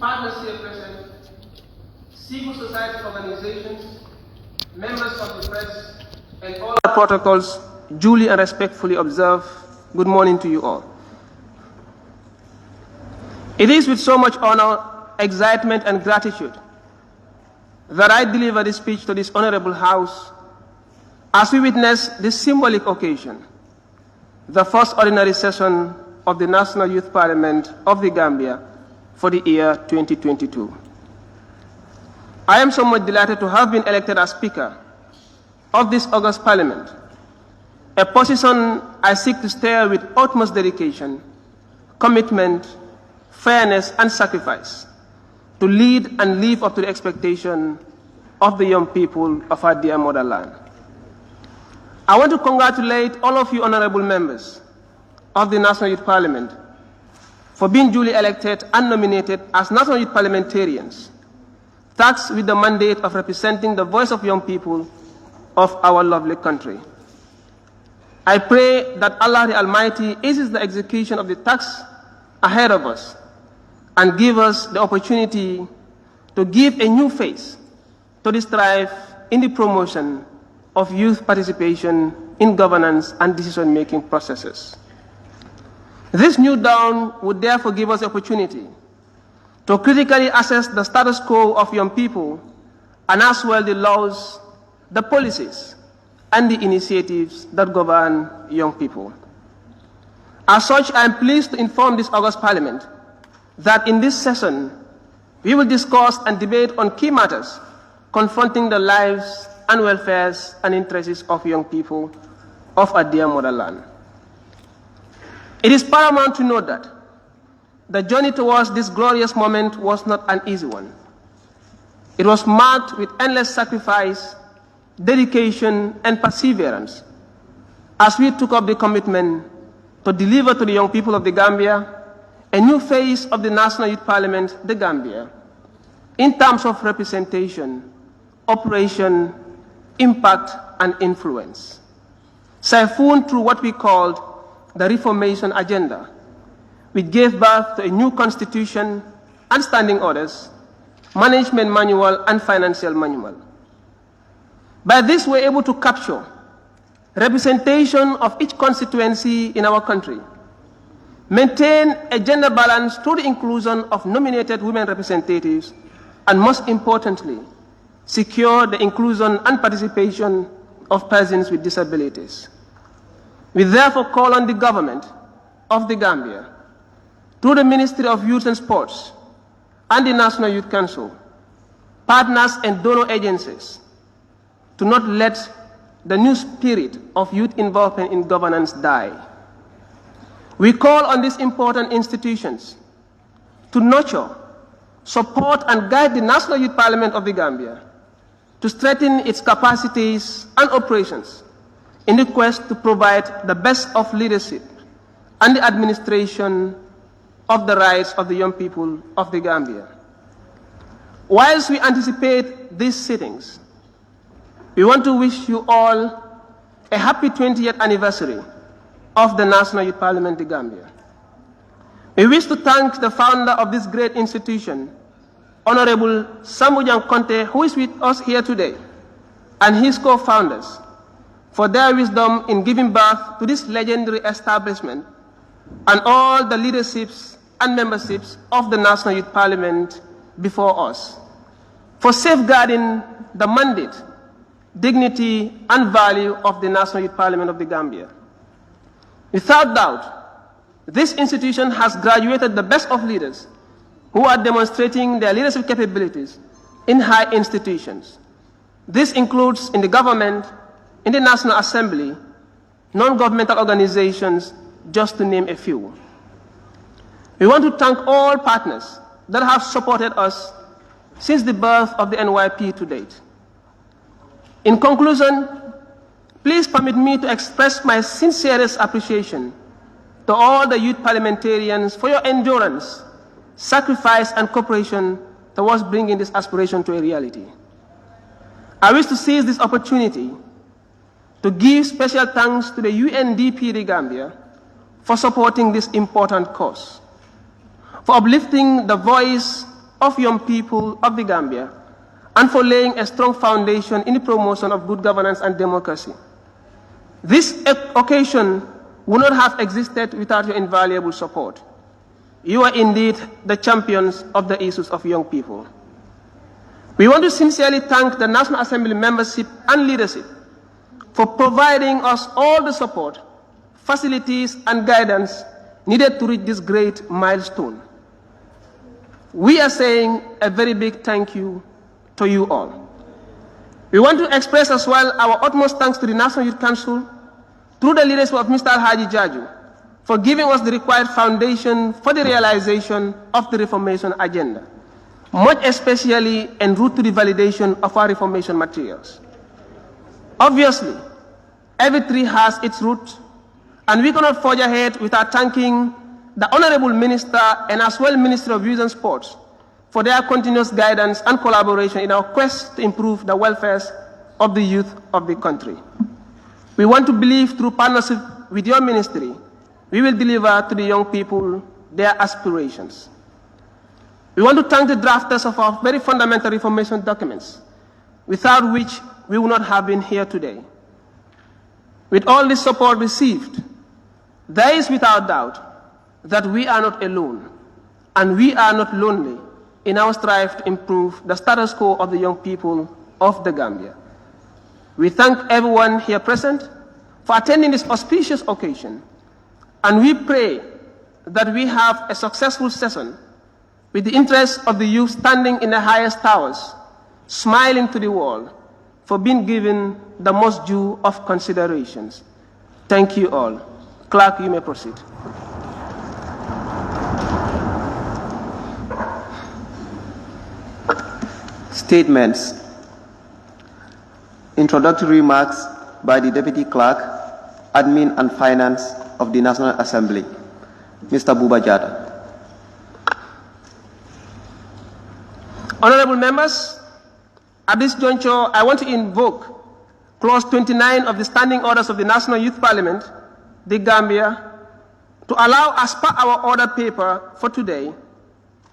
partners here present, civil society organizations, members of the press, and all the protocols duly and respectfully observed, good morning to you all. It is with so much honor, excitement, and gratitude that I deliver this speech to this Honourable House as we witness this symbolic occasion, the first ordinary session of the National Youth Parliament of the Gambia for the year 2022. I am so much delighted to have been elected as Speaker of this August Parliament, a position I seek to steer with utmost dedication, commitment, fairness, and sacrifice to lead and live up to the expectation of the young people of our dear motherland. I want to congratulate all of you honourable members of the National Youth Parliament for being duly elected and nominated as National Youth Parliamentarians, tasked with the mandate of representing the voice of young people of our lovely country. I pray that Allah the Almighty eases the execution of the task ahead of us and give us the opportunity to give a new face to the strive in the promotion of youth participation in governance and decision-making processes. This new dawn would therefore give us the opportunity to critically assess the status quo of young people and as well the laws, the policies, and the initiatives that govern young people. As such, I am pleased to inform this August Parliament that in this session, we will discuss and debate on key matters confronting the lives and welfares and interests of young people of our dear motherland. It is paramount to note that the journey towards this glorious moment was not an easy one. It was marked with endless sacrifice, dedication, and perseverance as we took up the commitment to deliver to the young people of the Gambia a new face of the National Youth Parliament, the Gambia, in terms of representation, operation, impact, and influence, siphoned through what we called the Reformation Agenda, which gave birth to a new constitution and standing orders, management manual, and financial manual. By this, we're able to capture representation of each constituency in our country, maintain a gender balance through the inclusion of nominated women representatives, and most importantly, secure the inclusion and participation of persons with disabilities. We therefore call on the government of the Gambia, through the Ministry of Youth and Sports and the National Youth Council, partners and donor agencies, to not let the new spirit of youth involvement in governance die. We call on these important institutions to nurture, support, and guide the National Youth Parliament of the Gambia to strengthen its capacities and operations in the quest to provide the best of leadership and the administration of the rights of the young people of the Gambia. Whilst we anticipate these sittings, we want to wish you all a happy 20th anniversary of the National Youth Parliament, the Gambia. We wish to thank the founder of this great institution, Honourable Sambujang Conte, who is with us here today, and his co-founders for their wisdom in giving birth to this legendary establishment, and all the leaderships and memberships of the National Youth Parliament before us, for safeguarding the mandate, dignity, and value of the National Youth Parliament of the Gambia. Without doubt, this institution has graduated the best of leaders who are demonstrating their leadership capabilities in high institutions. This includes in the government, in the National Assembly, non-governmental organizations, just to name a few. We want to thank all partners that have supported us since the birth of the NYP to date. In conclusion, please permit me to express my sincerest appreciation to all the youth parliamentarians for your endurance, sacrifice, and cooperation towards bringing this aspiration to a reality. I wish to seize this opportunity to give special thanks to the UNDP the Gambia for supporting this important cause, for uplifting the voice of young people of the Gambia and for laying a strong foundation in the promotion of good governance and democracy. This occasion would not have existed without your invaluable support. You are indeed the champions of the issues of young people. We want to sincerely thank the National Assembly membership and leadership for providing us all the support, facilities, and guidance needed to reach this great milestone. We are saying a very big thank you to you all. We want to express as well our utmost thanks to the National Youth Council through the leadership of Mr. Alhaji Jaju for giving us the required foundation for the realization of the Reformation Agenda, much especially en route to the validation of our Reformation materials. Obviously, every tree has its root, and we cannot forge ahead without thanking the Honourable Minister and as well Minister of Youth and Sports for their continuous guidance and collaboration in our quest to improve the welfare of the youth of the country. We want to believe through partnership with your ministry, we will deliver to the young people their aspirations. We want to thank the drafters of our very fundamental reformation documents, without which we would not have been here today. With all this support received, there is without doubt that we are not alone, and we are not lonely in our strive to improve the status quo of the young people of the Gambia. We thank everyone here present for attending this auspicious occasion, and we pray that we have a successful session with the interests of the youth standing in the highest towers, smiling to the world for being given the most due of considerations. Thank you all. Clerk, you may proceed. Statements. Introductory remarks by the Deputy Clerk, Admin and Finance of the National Assembly, Mr. Buba Jata. Honourable members, at this juncture, I want to invoke Clause 29 of the Standing Orders of the National Youth Parliament, the Gambia, to allow, as per our order paper for today,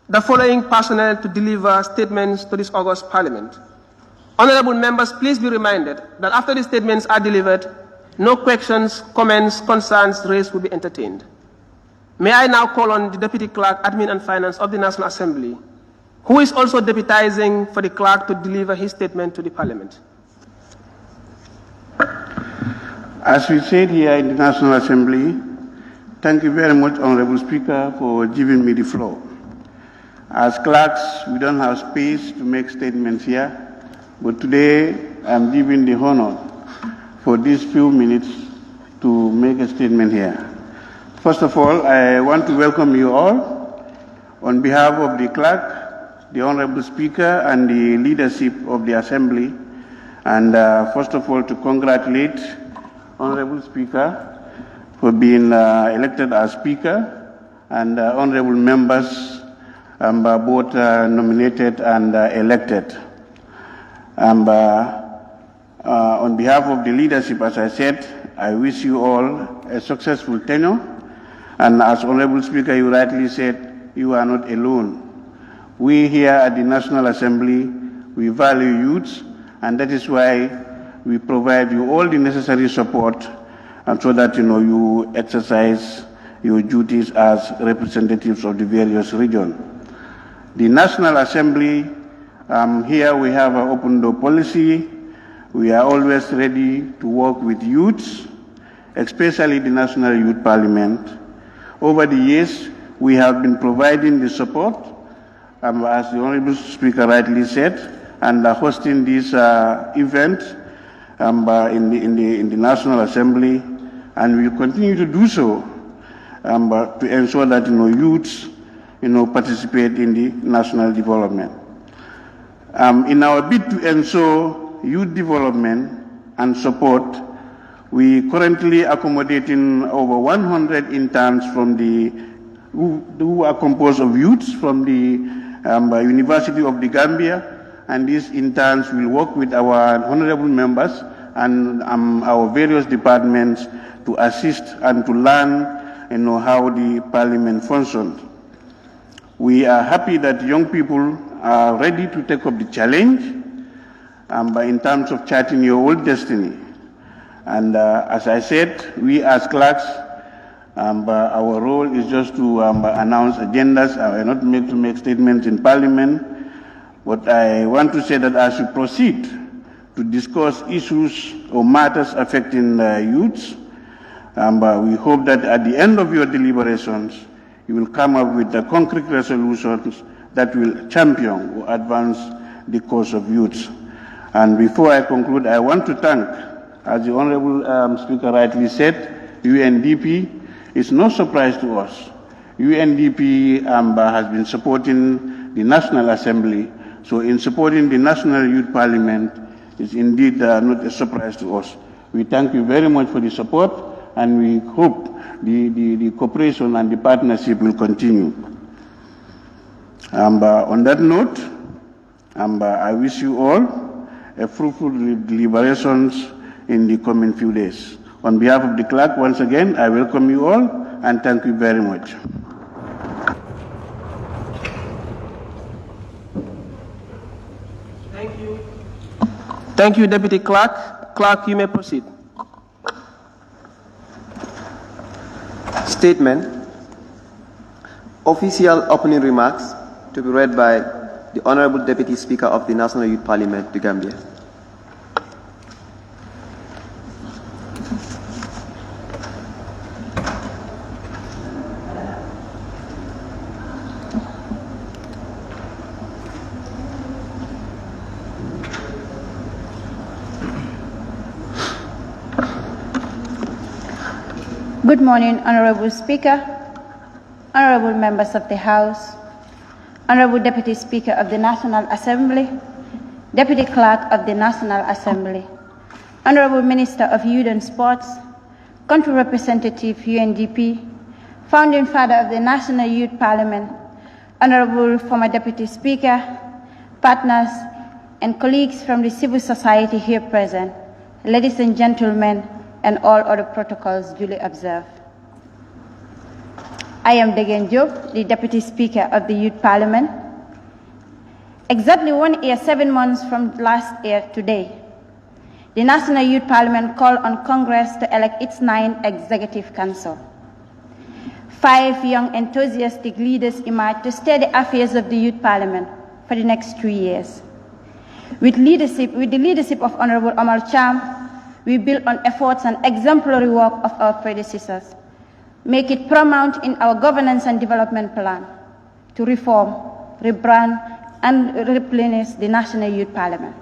the following personnel to deliver statements to this August Parliament. Honourable members, please be reminded that after the statements are delivered, no questions, comments, concerns raised will be entertained. May I now call on the Deputy Clerk, Admin and Finance of the National Assembly, who is also deputizing for the Clerk to deliver his statement to the Parliament. As we said here in the National Assembly, thank you very much, Honourable Speaker, for giving me the floor. As clerks, we don't have space to make statements here, but today I'm given the honor for these few minutes to make a statement here. First of all, I want to welcome you all on behalf of the clerk, the Honourable Speaker, and the leadership of the Assembly, and first of all to congratulate Honourable Speaker for being elected as Speaker, and honourable members both nominated and elected. On behalf of the leadership, as I said, I wish you all a successful tenure. And as Honourable Speaker, you rightly said, you are not alone. We here at the National Assembly, we value youth, and that is why we provide you all the necessary support, and so that you exercise your duties as representatives of the various regions. The National Assembly, here we have an open door policy. We are always ready to work with youths, especially the National Youth Parliament. Over the years, we have been providing the support, as the Honourable Speaker rightly said, and hosting this event in the National Assembly, and we will continue to do so to ensure that youths participate in the national development. In our bid to ensure youth development and support, we currently accommodating over 100 interns from who are composed of youths from the University of the Gambia, and these interns will work with our honourable members and our various departments to assist and to learn how the Parliament functions. We are happy that young people are ready to take up the challenge in terms of charting your own destiny. And as I said, we as clerks, our role is just to announce agendas. I are not made to make statements in Parliament, but I want to say that as we proceed to discuss issues or matters affecting youths, we hope that at the end of your deliberations, you will come up with the concrete resolutions that will champion or advance the cause of youths. And before I conclude, I want to thank, as the Honourable Speaker rightly said, UNDP. It's no surprise to us. UNDP has been supporting the National Assembly, so in supporting the National Youth Parliament is indeed not a surprise to us. We thank you very much for the support, and we hope the cooperation and the partnership will continue. On that note, I wish you all a fruitful deliberations in the coming few days. On behalf of the clerk, once again, I welcome you all and thank you very much. Thank you. Thank you, Deputy Clerk. Clerk, you may proceed. Statement. Official opening remarks to be read by the Honourable Deputy Speaker of the National Youth Parliament, the Gambia. Good morning, Honourable Speaker, Honourable Members of the House, Honourable Deputy Speaker of the National Assembly, Deputy Clerk of the National Assembly, Honourable Minister of Youth and Sports, Country Representative UNDP, Founding Father of the National Youth Parliament, Honourable former Deputy Speaker, partners and colleagues from the civil society here present, ladies and gentlemen, and all other protocols duly observed. I am Degen Diop, the Deputy Speaker of the Youth Parliament. Exactly 1 year, 7 months from last year today, the National Youth Parliament called on Congress to elect its 9th Executive Council. 5 young enthusiastic leaders emerged to steer the affairs of the Youth Parliament for the next 3 years. With the leadership of Honourable Omar Cham, we build on efforts and exemplary work of our predecessors, make it paramount in our governance and development plan to reform, rebrand, and replenish the National Youth Parliament,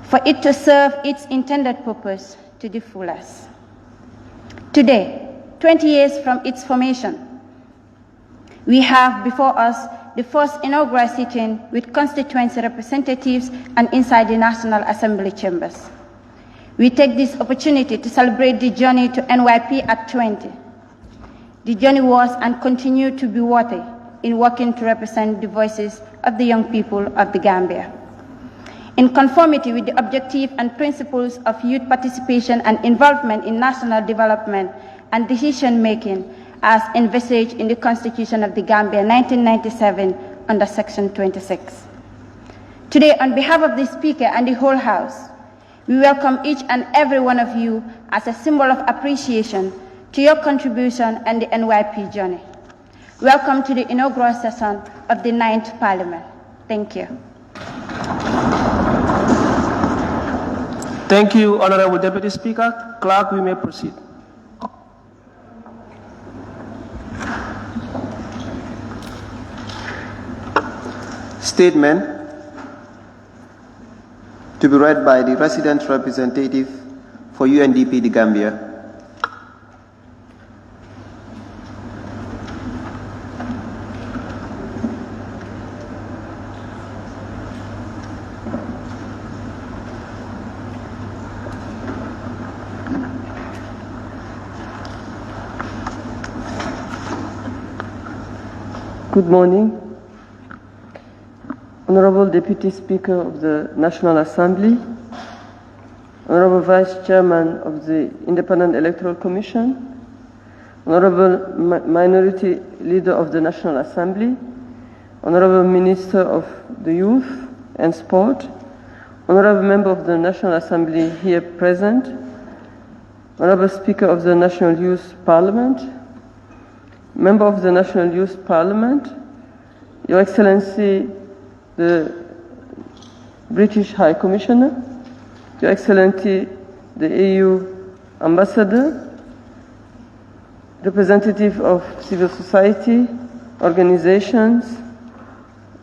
for it to serve its intended purpose to the fullest. Today, 20 years from its formation, we have before us the first inaugural sitting with constituency representatives and inside the National Assembly chambers. We take this opportunity to celebrate the journey to NYP at 20. The journey was and continues to be worthy in working to represent the voices of the young people of the Gambia. In conformity with the objective and principles of youth participation and involvement in national development and decision-making, as envisaged in the Constitution of the Gambia 1997 under Section 26. Today, on behalf of the Speaker and the whole House, we welcome each and every one of you as a symbol of appreciation to your contribution and the NYP journey. Welcome to the inaugural session of the 9th Parliament. Thank you. Thank you, Honourable Deputy Speaker. Clerk, we may proceed. Statement to be read by the resident representative for UNDP, the Gambia. Good morning. Honourable Deputy Speaker of the National Assembly, Honourable Vice Chairman of the Independent Electoral Commission, Honourable Minority Leader of the National Assembly, Honourable Minister of the Youth and Sport, Honourable Member of the National Assembly here present, Honourable Speaker of the National Youth Parliament, Member of the National Youth Parliament, Your Excellency the British High Commissioner, Your Excellency the EU Ambassador, representative of civil society organizations,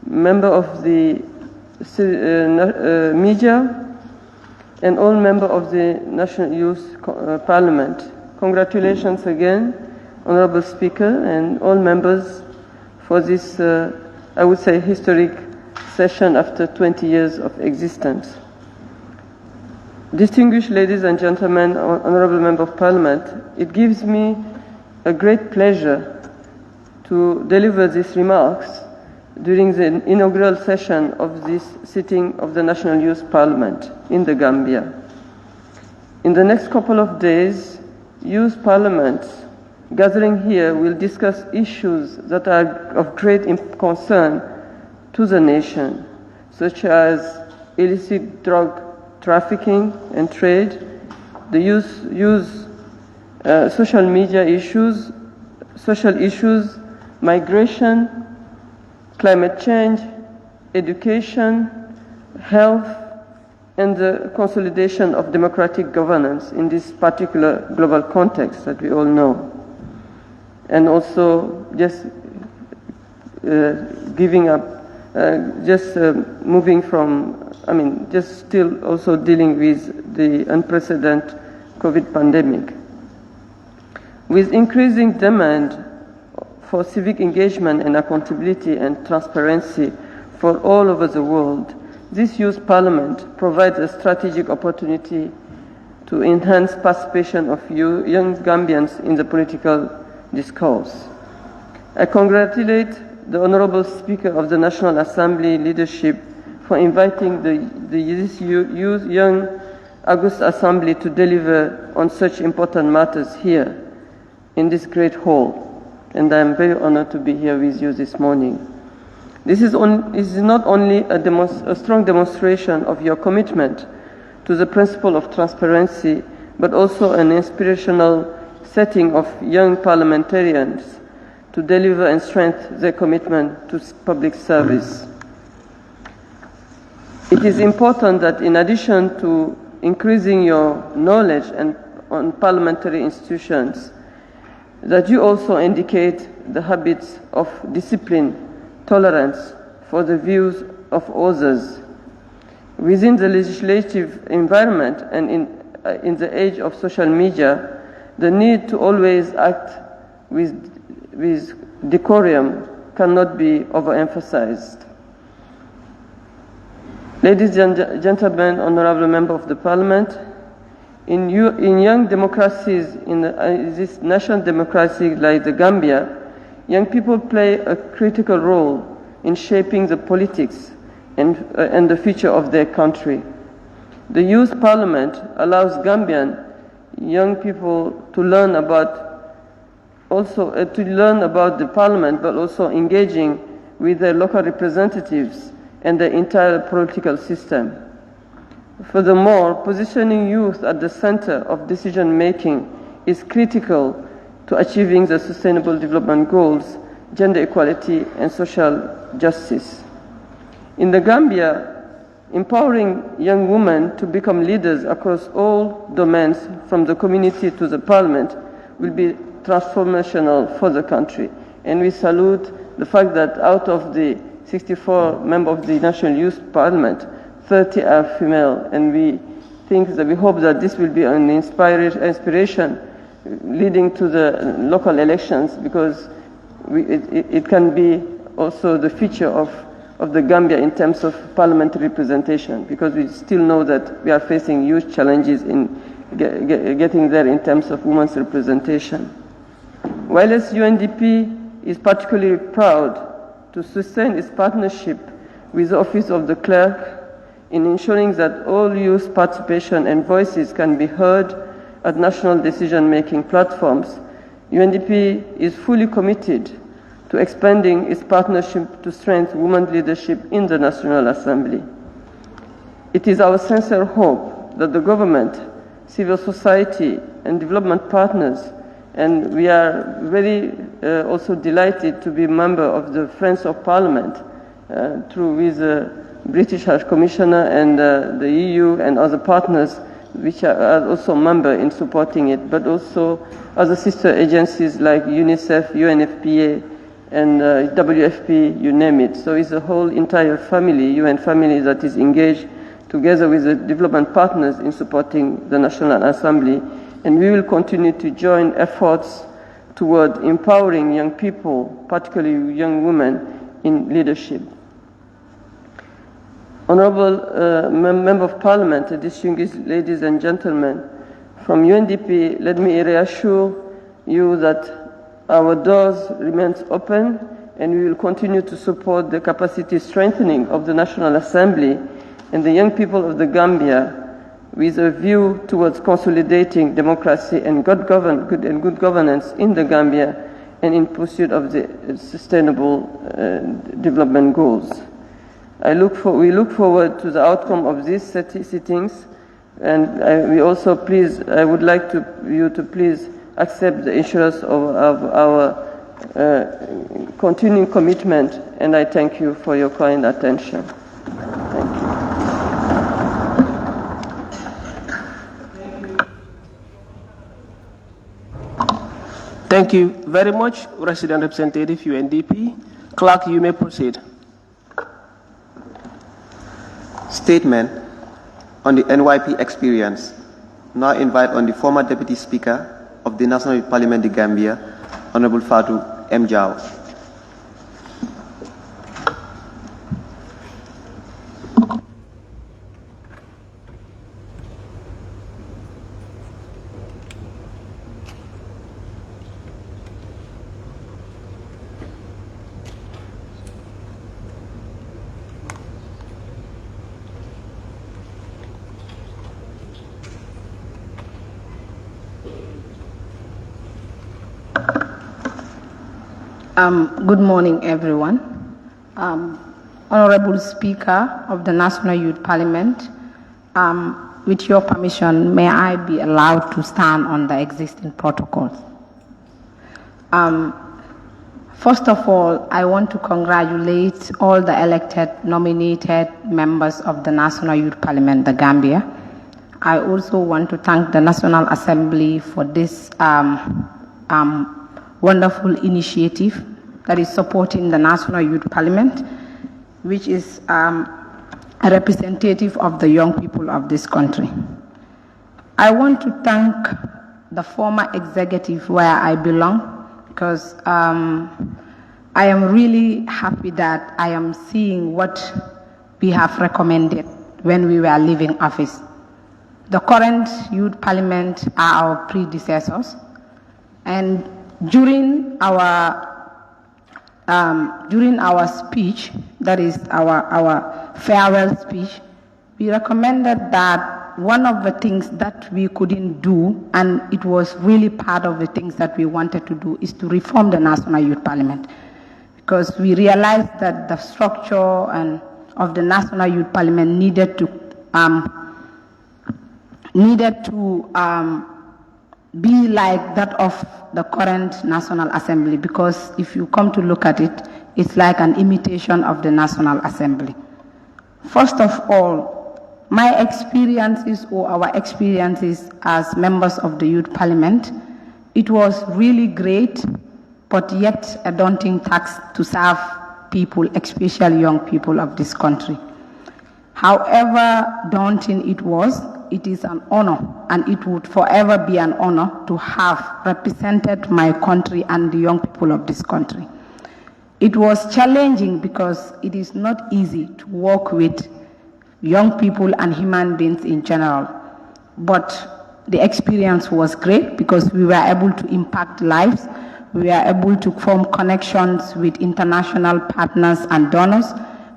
member of the media, and all members of the National Youth Parliament. Congratulations again, Honourable Speaker, and all members for this, I would say, historic session after 20 years of existence. Distinguished ladies and gentlemen, Honourable Member of Parliament, it gives me a great pleasure to deliver these remarks during the inaugural session of this sitting of the National Youth Parliament in the Gambia. In the next couple of days, youth parliaments gathering here will discuss issues that are of great concern to the nation, such as illicit drug trafficking and trade, the social media issues, social issues, migration, climate change, education, health, and the consolidation of democratic governance in this particular global context that we all know. And also just moving from, just still also dealing with the unprecedented COVID pandemic. With increasing demand for civic engagement and accountability and transparency for all over the world, this Youth Parliament provides a strategic opportunity to enhance participation of young Gambians in the political discourse. I congratulate the Honourable Speaker of the National Assembly leadership for inviting this young August Assembly to deliver on such important matters here in this great hall. And I am very honored to be here with you this morning. This is not only a strong demonstration of your commitment to the principle of transparency, but also an inspirational setting of young parliamentarians to deliver and strengthen their commitment to public service. It is important that in addition to increasing your knowledge on parliamentary institutions, that you also indicate the habits of discipline, tolerance for the views of others. Within the legislative environment and in the age of social media, the need to always act with decorum cannot be overemphasized. Ladies and gentlemen, honorable member of the Parliament, in young democracies, in this national democracy like the Gambia, young people play a critical role in shaping the politics and the future of their country. The Youth Parliament allows Gambian young people to learn about the Parliament, but also engaging with their local representatives and the entire political system. Furthermore, positioning youth at the center of decision-making is critical to achieving the Sustainable Development Goals, gender equality, and social justice. In the Gambia, empowering young women to become leaders across all domains, from the community to the Parliament, will be transformational for the country. And we salute the fact that out of the 64 members of the National Youth Parliament, 30 are female, and we hope that this will be an inspiration leading to the local elections, because it can be also the future of the Gambia in terms of parliamentary representation, because we still know that we are facing huge challenges in getting there in terms of women's representation. While UNDP is particularly proud to sustain its partnership with the Office of the Clerk in ensuring that all youth participation and voices can be heard at national decision-making platforms, UNDP is fully committed to expanding its partnership to strengthen women's leadership in the National Assembly. It is our sincere hope that the government, civil society, and development partners, and we are very also delighted to be a member of the Friends of Parliament through with the British High Commissioner and the EU and other partners which are also member in supporting it, but also other sister agencies like UNICEF, UNFPA, and WFP, you name it. So it's a whole entire family, UN family, that is engaged together with the development partners in supporting the National Assembly. And we will continue to join efforts toward empowering young people, particularly young women, in leadership. Honourable Member of Parliament, distinguished ladies and gentlemen, from UNDP, let me reassure you that our doors remain open and we will continue to support the capacity strengthening of the National Assembly and the young people of the Gambia with a view towards consolidating democracy and good governance in the Gambia and in pursuit of the sustainable development goals. We look forward to the outcome of these sittings, and I would like you to please accept the assurance of our continuing commitment, and I thank you for your kind attention. Thank you. Thank you very much, Resident Representative, UNDP. Clerk, you may proceed. Statement on the NYP experience. Now invite on the former Deputy Speaker of the National Youth Parliament, the Gambia, Honourable Fatou M. Jao. Good morning, everyone. Honourable Speaker of the National Youth Parliament, with your permission, may I be allowed to stand on the existing protocols? First of all, I want to congratulate all the elected, nominated members of the National Youth Parliament, the Gambia. I also want to thank the National Assembly for this wonderful initiative that is supporting the National Youth Parliament, which is a representative of the young people of this country. I want to thank the former executive where I belong, because I am really happy that I am seeing what we have recommended when we were leaving office. The current Youth Parliament are our predecessors, and during our speech, that is our farewell speech, we recommended that one of the things that we couldn't do, and it was really part of the things that we wanted to do, is to reform the National Youth Parliament, because we realized that the structure of the National Youth Parliament needed to be like that of the current National Assembly, because if you come to look at it, it's like an imitation of the National Assembly. First of all, my experiences or our experiences as members of the Youth Parliament, it was really great, but yet a daunting task to serve people, especially young people of this country. However daunting it was, it is an honor, and it would forever be an honor to have represented my country and the young people of this country. It was challenging because it is not easy to work with young people and human beings in general. But the experience was great because we were able to impact lives. We were able to form connections with international partners and donors.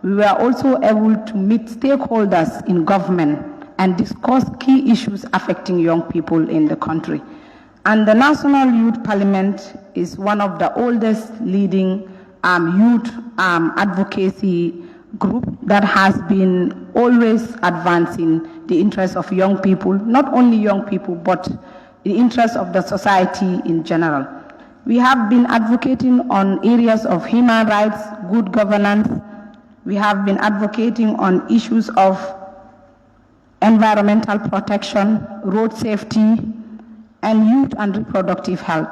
We were also able to meet stakeholders in government and discuss key issues affecting young people in the country. And the National Youth Parliament is one of the oldest leading youth advocacy group that has been always advancing the interests of young people, not only young people, but the interests of the society in general. We have been advocating on areas of human rights, good governance. We have been advocating on issues of environmental protection, road safety, and youth and reproductive health.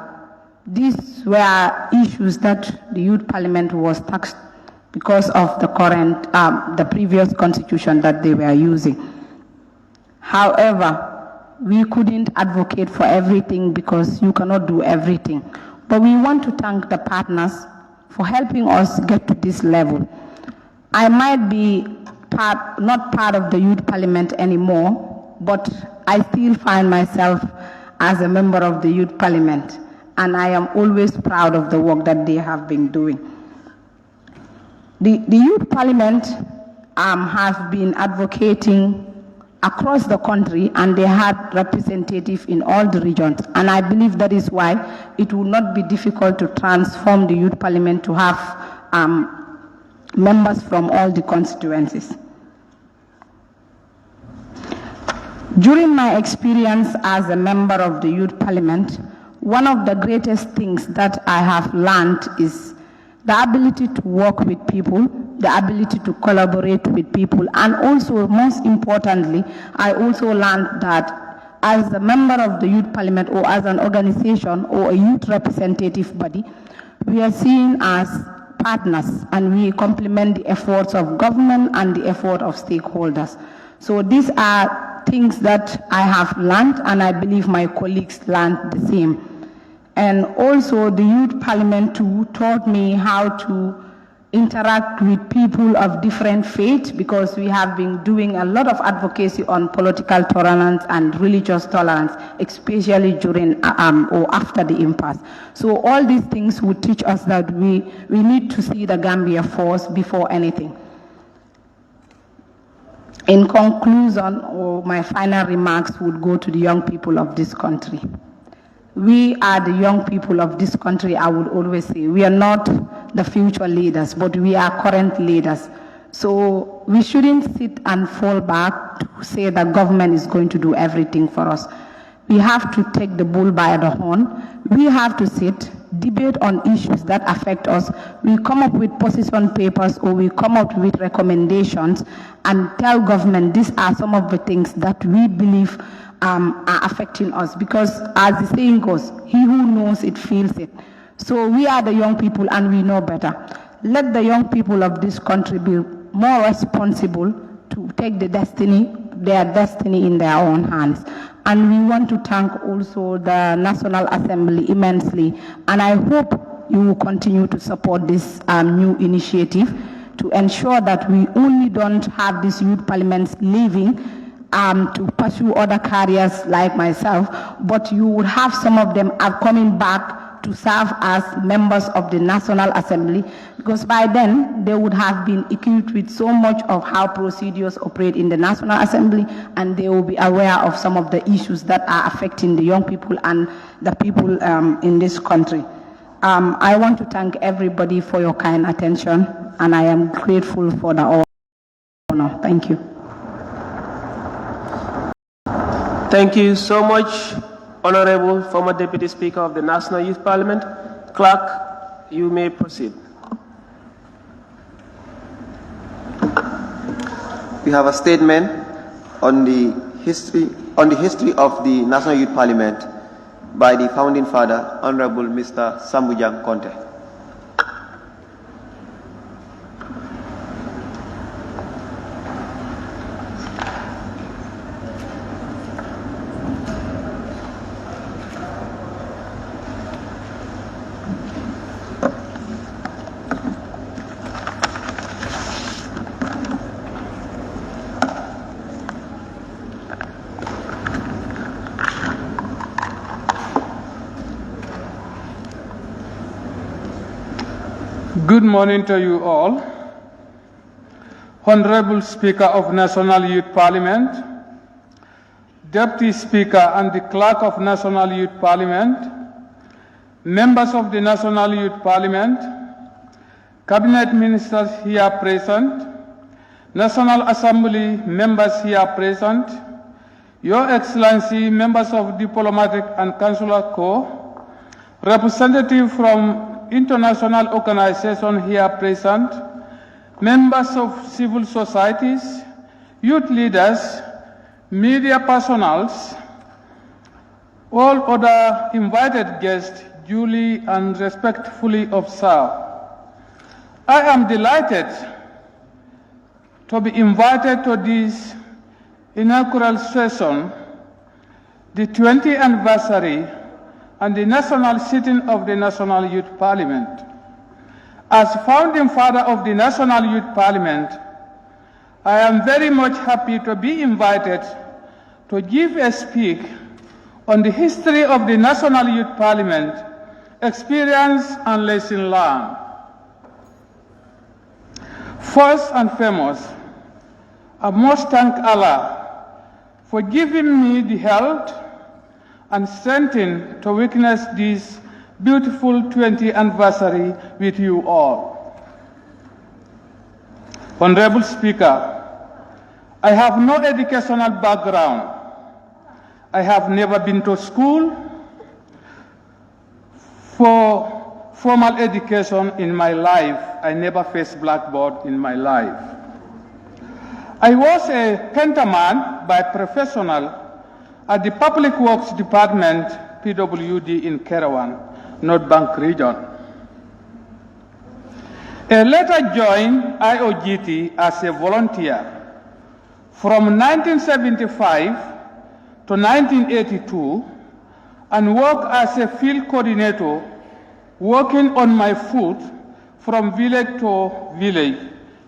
These were issues that the Youth Parliament was taxed because of the current, the previous constitution that they were using. However, we couldn't advocate for everything because you cannot do everything. But we want to thank the partners for helping us get to this level. I might be not part of the Youth Parliament anymore, but I still find myself as a member of the Youth Parliament, and I am always proud of the work that they have been doing. The Youth Parliament has been advocating across the country, and they had representatives in all the regions, and I believe that is why it will not be difficult to transform the Youth Parliament to have members from all the constituencies. During my experience as a member of the Youth Parliament, one of the greatest things that I have learned is the ability to work with people, the ability to collaborate with people, and also, most importantly, I also learned that as a member of the Youth Parliament or as an organization or a youth representative body, we are seen as partners, and we complement the efforts of government and the effort of stakeholders. So these are things that I have learned, and I believe my colleagues learned the same. And also the Youth Parliament too taught me how to interact with people of different faiths, because we have been doing a lot of advocacy on political tolerance and religious tolerance, especially during or after the impasse. So all these things would teach us that we need to see the Gambia first before anything. In conclusion, or my final remarks would go to the young people of this country. We are the young people of this country, I would always say. We are not the future leaders, but we are current leaders. So we shouldn't sit and fall back to say that government is going to do everything for us. We have to take the bull by the horn. We have to sit, debate on issues that affect us. We come up with position papers, or we come up with recommendations and tell government these are some of the things that we believe are affecting us, because as the saying goes, he who knows it feels it. So we are the young people and we know better. Let the young people of this country be more responsible to take their destiny in their own hands. And we want to thank also the National Assembly immensely, and I hope you will continue to support this new initiative to ensure that we only don't have these youth parliaments leaving to pursue other careers like myself, but you would have some of them are coming back to serve as members of the National Assembly, because by then they would have been equipped with so much of how procedures operate in the National Assembly, and they will be aware of some of the issues that are affecting the young people and the people in this country. I want to thank everybody for your kind attention, and I am grateful for the honor. Thank you. Thank you so much, Honourable former Deputy Speaker of the National Youth Parliament. Clerk, you may proceed. We have a statement on the history of the National Youth Parliament by the founding father, Honourable Mr. Sambujang Conte. Good morning to you all. Honourable Speaker of National Youth Parliament, Deputy Speaker and the Clerk of National Youth Parliament, members of the National Youth Parliament, Cabinet Ministers here present, National Assembly members here present, Your Excellency, members of Diplomatic and Consular Corps, representatives from international organizations here present, members of civil societies, youth leaders, media personals, all other invited guests duly and respectfully observed. I am delighted to be invited to this inaugural session, the 20th anniversary and the national sitting of the National Youth Parliament. As founding father of the National Youth Parliament, I am very much happy to be invited to give a speak on the history of the National Youth Parliament, experience and lesson learned. First and foremost, I must thank Allah for giving me the health and strength to witness this beautiful 20th anniversary with you all. Honourable Speaker, I have no educational background. I have never been to school for formal education in my life. I never faced blackboard in my life. I was a painterman by professional at the Public Works Department, PWD in Kerawan, North Bank region. I later joined IOGT as a volunteer. From 1975 to 1982, and worked as a field coordinator, working on my foot from village to village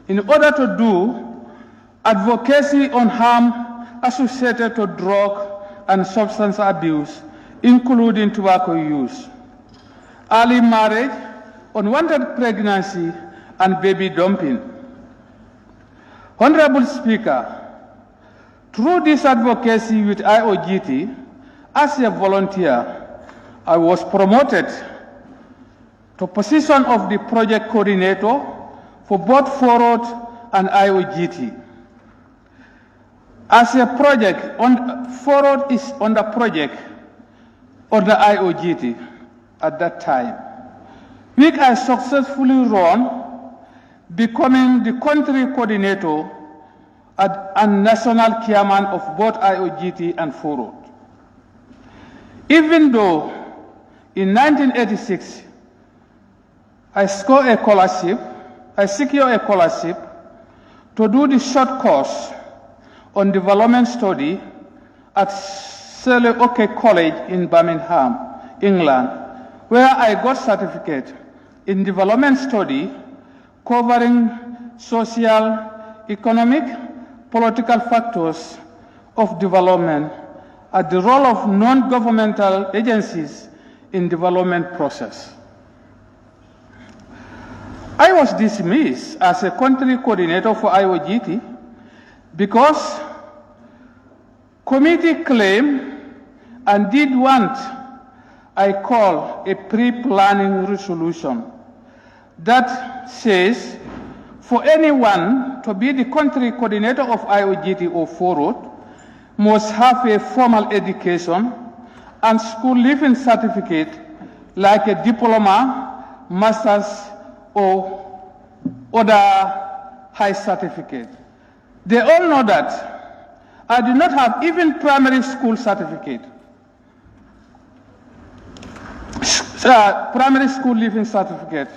in order to do advocacy on harm associated to drug and substance abuse, including tobacco use, early marriage, unwanted pregnancy, and baby dumping. Honourable Speaker, through this advocacy with IOGT, as a volunteer, I was promoted to position of the project coordinator for both Forward and IOGT. As a project, Forward is on the project of the IOGT at that time, which I successfully run, becoming the country coordinator and national chairman of both IOGT and Forward. Even though in 1986, I secured a scholarship to do the short course on development study at Sele Oke College in Birmingham, England, where I got certificate in development study covering social, economic, political factors of development at the role of non-governmental agencies in development process. I was dismissed as a country coordinator for IOGT because committee claimed and did want I call a pre-planning resolution that says for anyone to be the country coordinator of IOGT or Forward must have a formal education and school leaving certificate like a diploma, master's, or other high certificate. They all know that I do not have even primary school certificate, primary school leaving certificate.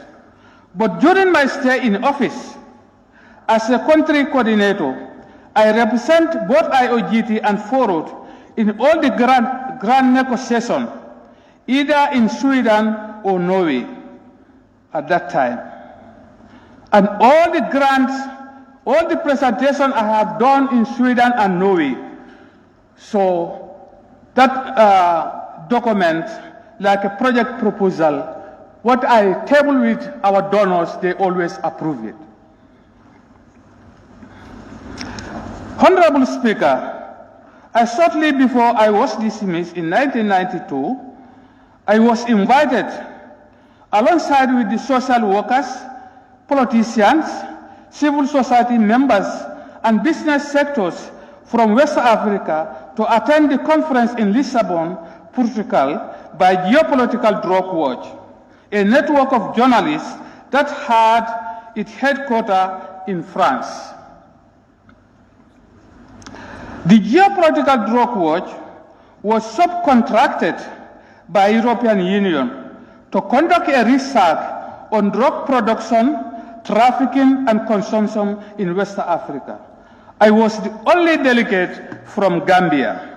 But during my stay in office as a country coordinator, I represent both IOGT and Forward in all the grand negotiations, either in Sweden or Norway at that time. And all the grants, all the presentation I have done in Sweden and Norway. So that document, like a project proposal, what I table with our donors, they always approve it. Honourable Speaker, Shortly before I was dismissed in 1992, I was invited, alongside with the social workers, politicians, civil society members, and business sectors from West Africa to attend the conference in Lisbon, Portugal, by Geopolitical Drug Watch, a network of journalists that had its headquarters in France. The Geopolitical Drug Watch was subcontracted by European Union to conduct a research on drug production, trafficking, and consumption in West Africa. I was the only delegate from Gambia.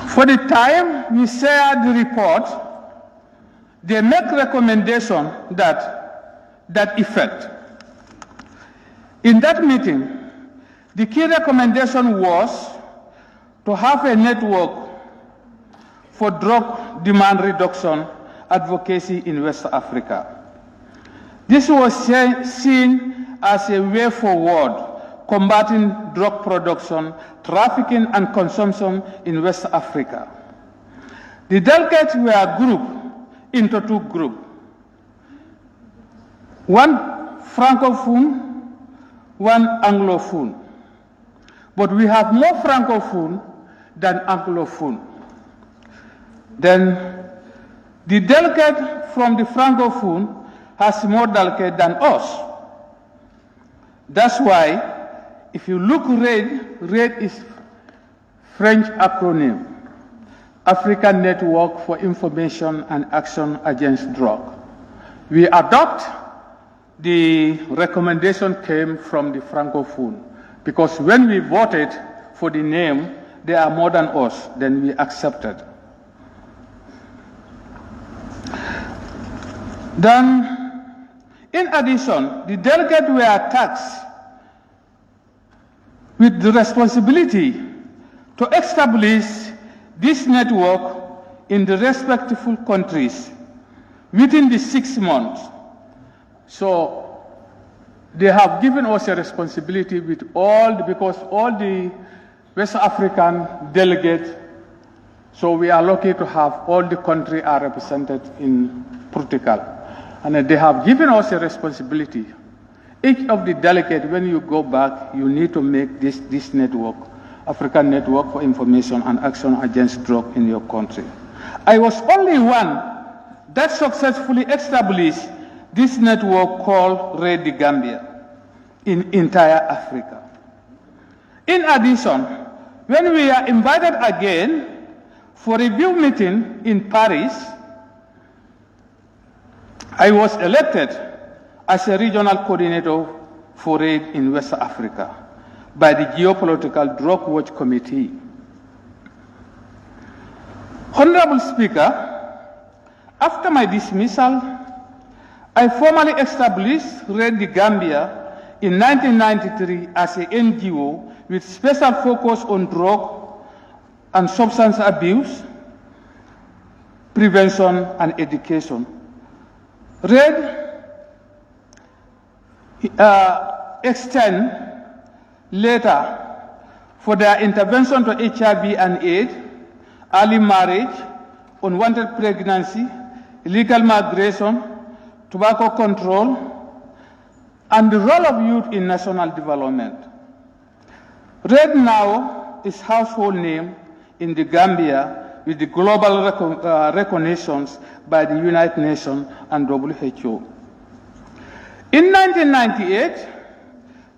For the time we shared the report, they make recommendation that effect. In that meeting, the key recommendation was to have a network for drug demand reduction advocacy in West Africa. This was seen as a way forward combating drug production, trafficking, and consumption in West Africa. The delegates were grouped into two groups. One Francophone, one Anglophone. But we have more Francophone than Anglophone. Then the delegate from the Francophone has more delegates than us. That's why, if you look RAID is French acronym, African Network for Information and Action Against Drug. We adopt the recommendation came from the Francophone, because when we voted for the name, they are more than us, then we accepted. Then, in addition, the delegates were tasked with the responsibility to establish this network in the respective countries within the 6 months. So they have given us a responsibility with because all the West African delegates, so we are lucky to have all the countries are represented in Portugal. And they have given us a responsibility. Each of the delegates, when you go back, you need to make this network, African Network for Information and Action Against Drug in your country. I was only one that successfully established this network called RAID Gambia in entire Africa. In addition, when we are invited again for a review meeting in Paris, I was elected as a regional coordinator for RAID in West Africa by the Geopolitical Drug Watch Committee. Honourable Speaker, after my dismissal, I formally established RAID Gambia in 1993 as an NGO with special focus on drug and substance abuse, prevention, and education. RAID extend later for their intervention to HIV and AIDS, early marriage, unwanted pregnancy, illegal migration, tobacco control, and the role of youth in national development. RAID now is household name in the Gambia with the global recognitions by the United Nations and WHO. In 1998,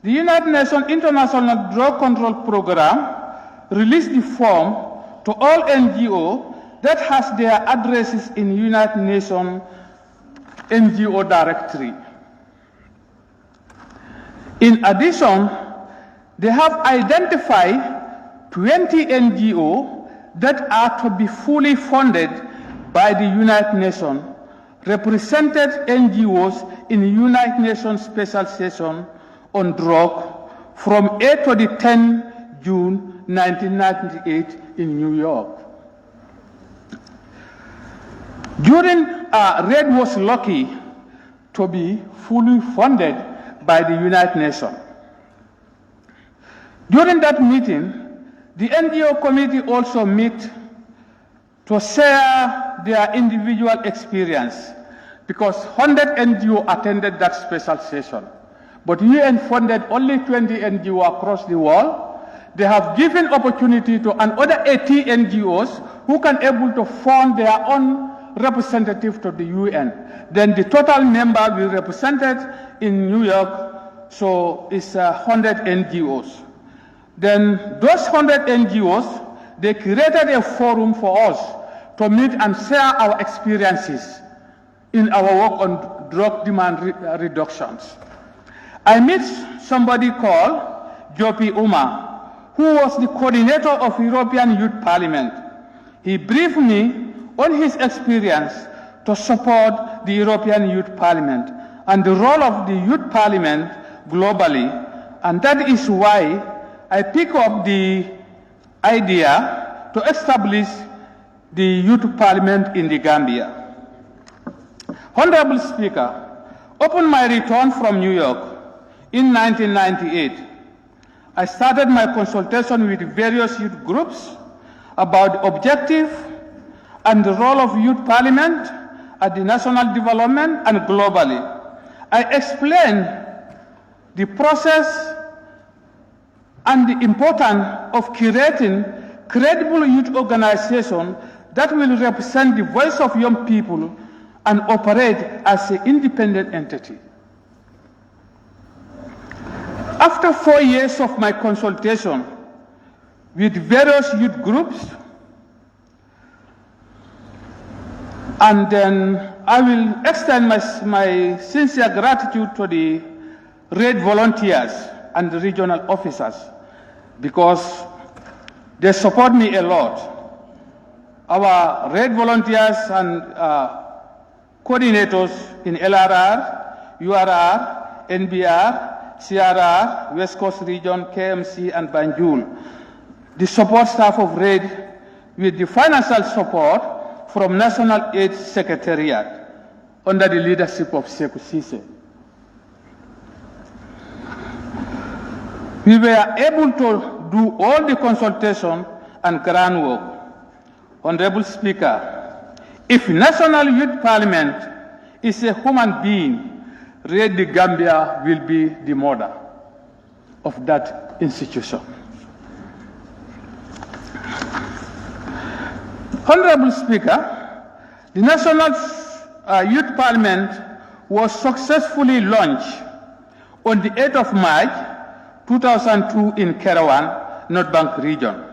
the United Nations International Drug Control Program released the form to all NGOs that has their addresses in United Nations NGO directory. In addition, they have identified 20 NGOs that are to be fully funded by the United Nations, represented NGOs in the United Nations Special Session on Drug from 8 to the 10 June 1998 in New York. RAID was lucky to be fully funded by the United Nations. During that meeting, the NGO committee also met to share their individual experience, because 100 NGO attended that special session. But UN funded only 20 NGO across the world. They have given opportunity to another 80 NGOs who can able to fund their own representative to the UN. Then the total member will represented in New York, so it's 100 NGOs. Then those 100 NGOs, they created a forum for us to meet and share our experiences in our work on drug demand reductions. I met somebody called Jopi Uma, who was the coordinator of European Youth Parliament. He briefed me on his experience to support the European Youth Parliament and the role of the Youth Parliament globally. And that is why I pick up the idea to establish the Youth Parliament in the Gambia. Honourable Speaker, upon my return from New York in 1998, I started my consultation with various youth groups about the objective and the role of Youth Parliament at the national development and globally. I explained the process and the importance of creating credible youth organizations that will represent the voice of young people and operate as an independent entity. After 4 years of my consultation with various youth groups, and then I will extend my sincere gratitude to the RAID volunteers and the regional officers, because they support me a lot. Our RAID volunteers and coordinators in LRR, URR, NBR, CRR, West Coast Region, KMC, and Banjul, the support staff of RAID with the financial support from National Aid Secretariat under the leadership of Sekou Cisse. We were able to do all the consultation and groundwork. Honourable Speaker, if National Youth Parliament is a human being, RAID the Gambia will be the mother of that institution. Honourable Speaker, the National Youth Parliament was successfully launched on the 8th of March 2002 in Kerawan, North Bank region.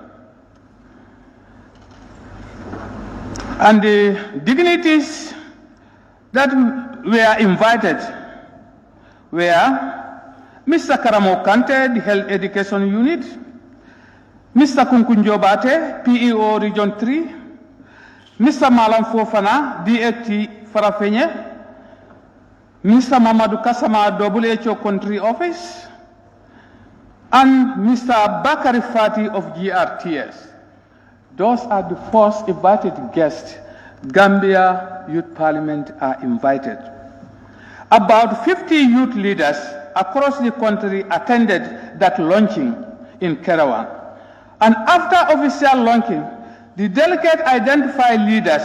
And the dignitaries that were invited were Mr. Karamo Kante, the Health Education Unit, Mr. Kunkunjo Bate, PEO Region 3, Mr. Malam Fofana, DAT Farafenye, Mr. Mamadou Kassama, WHO Country Office, and Mr. Bakari Fati of GRTS. Those are the first invited guests Gambia Youth Parliament are invited. About 50 youth leaders across the country attended that launching in Kerawan. And after official launching, the delegate identified leaders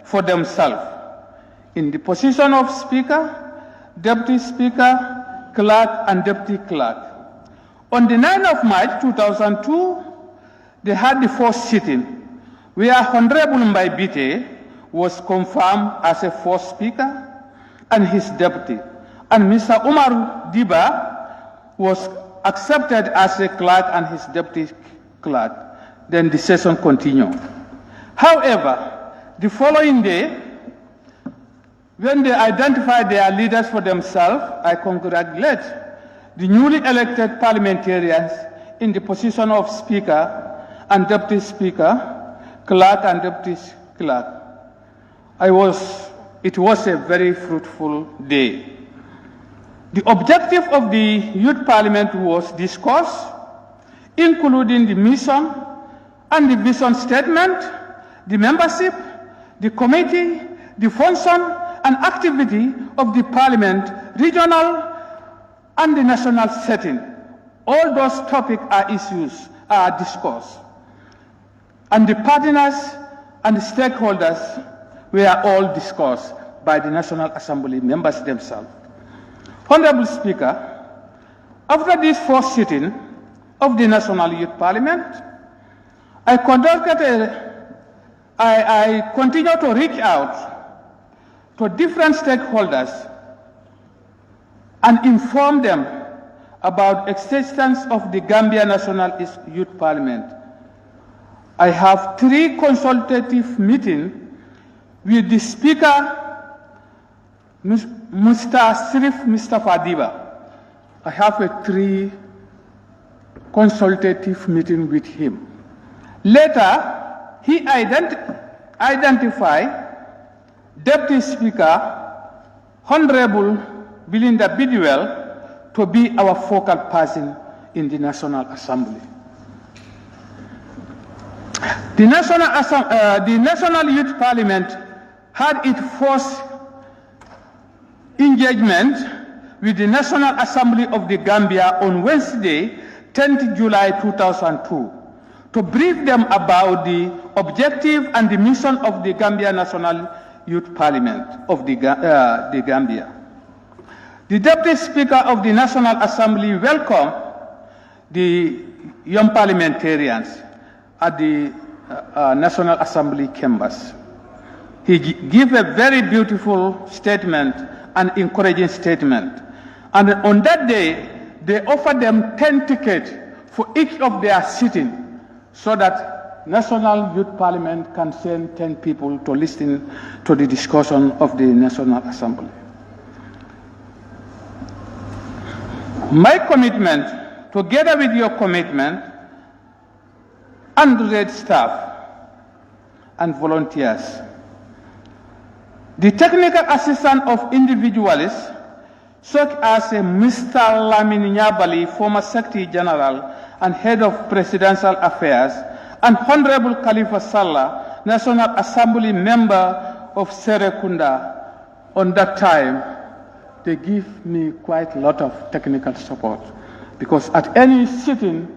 for themselves in the position of Speaker, Deputy Speaker, Clerk, and Deputy Clerk. On the 9th of March 2002, they had the first sitting, where Honourable Mbai Bite was confirmed as a first speaker and his deputy, and Mr. Umar Diba was accepted as a clerk and his deputy clerk. Then the session continued. However, the following day, when they identified their leaders for themselves, I congratulate the newly elected parliamentarians in the position of Speaker and Deputy Speaker, Clerk and Deputy Clerk. It was a very fruitful day. The objective of the Youth Parliament was discussed, including the mission and the vision statement, the membership, the committee, the function and activity of the Parliament, regional and the national setting, all those topics are issues are discussed. And the partners and the stakeholders were all discussed by the National Assembly members themselves. Honourable Speaker, after this first sitting of the National Youth Parliament, I continue to reach out to different stakeholders and inform them about existence of the GambiaNational Youth Parliament. I have 3 consultative meetings with the Speaker, Mr. Sirif Mustafa Diba. I have a 3 consultative meeting with him. Later, he identified Deputy Speaker, Honourable Belinda Bidwell, to be our focal person in the National Assembly. The National Youth Parliament had its first engagement with the National Assembly of the Gambia on Wednesday, 10th July 2002, to brief them about the objective and the mission of the GambiaNational Youth Parliament of the Gambia. The Deputy Speaker of the National Assembly welcomed the young parliamentarians at the National Assembly chambers. He gave a very beautiful statement, an encouraging statement. And on that day, they offered them 10 tickets for each of their sitting so that National Youth Parliament can send 10 people to listen to the discussion of the National Assembly. My commitment, together with your commitment, and red staff and volunteers. The technical assistance of individuals such as Mr. Lamin Nyabali, former Secretary General and Head of Presidential Affairs, and Honorable Khalifa Sallah, National Assembly member of Serekunda. On that time, they give me quite a lot of technical support because at any sitting,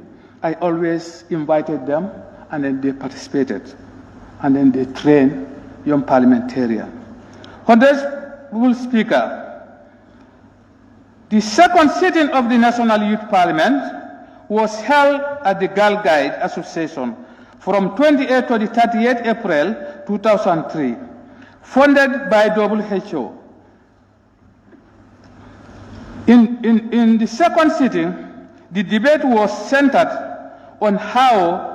I always invited them and then they participated and then they trained young parliamentarians. Honourable Speaker, the second sitting of the National Youth Parliament was held at the Girl Guide Association from 28th to the 30th April 2003, funded by WHO. In the second sitting, the debate was centered on how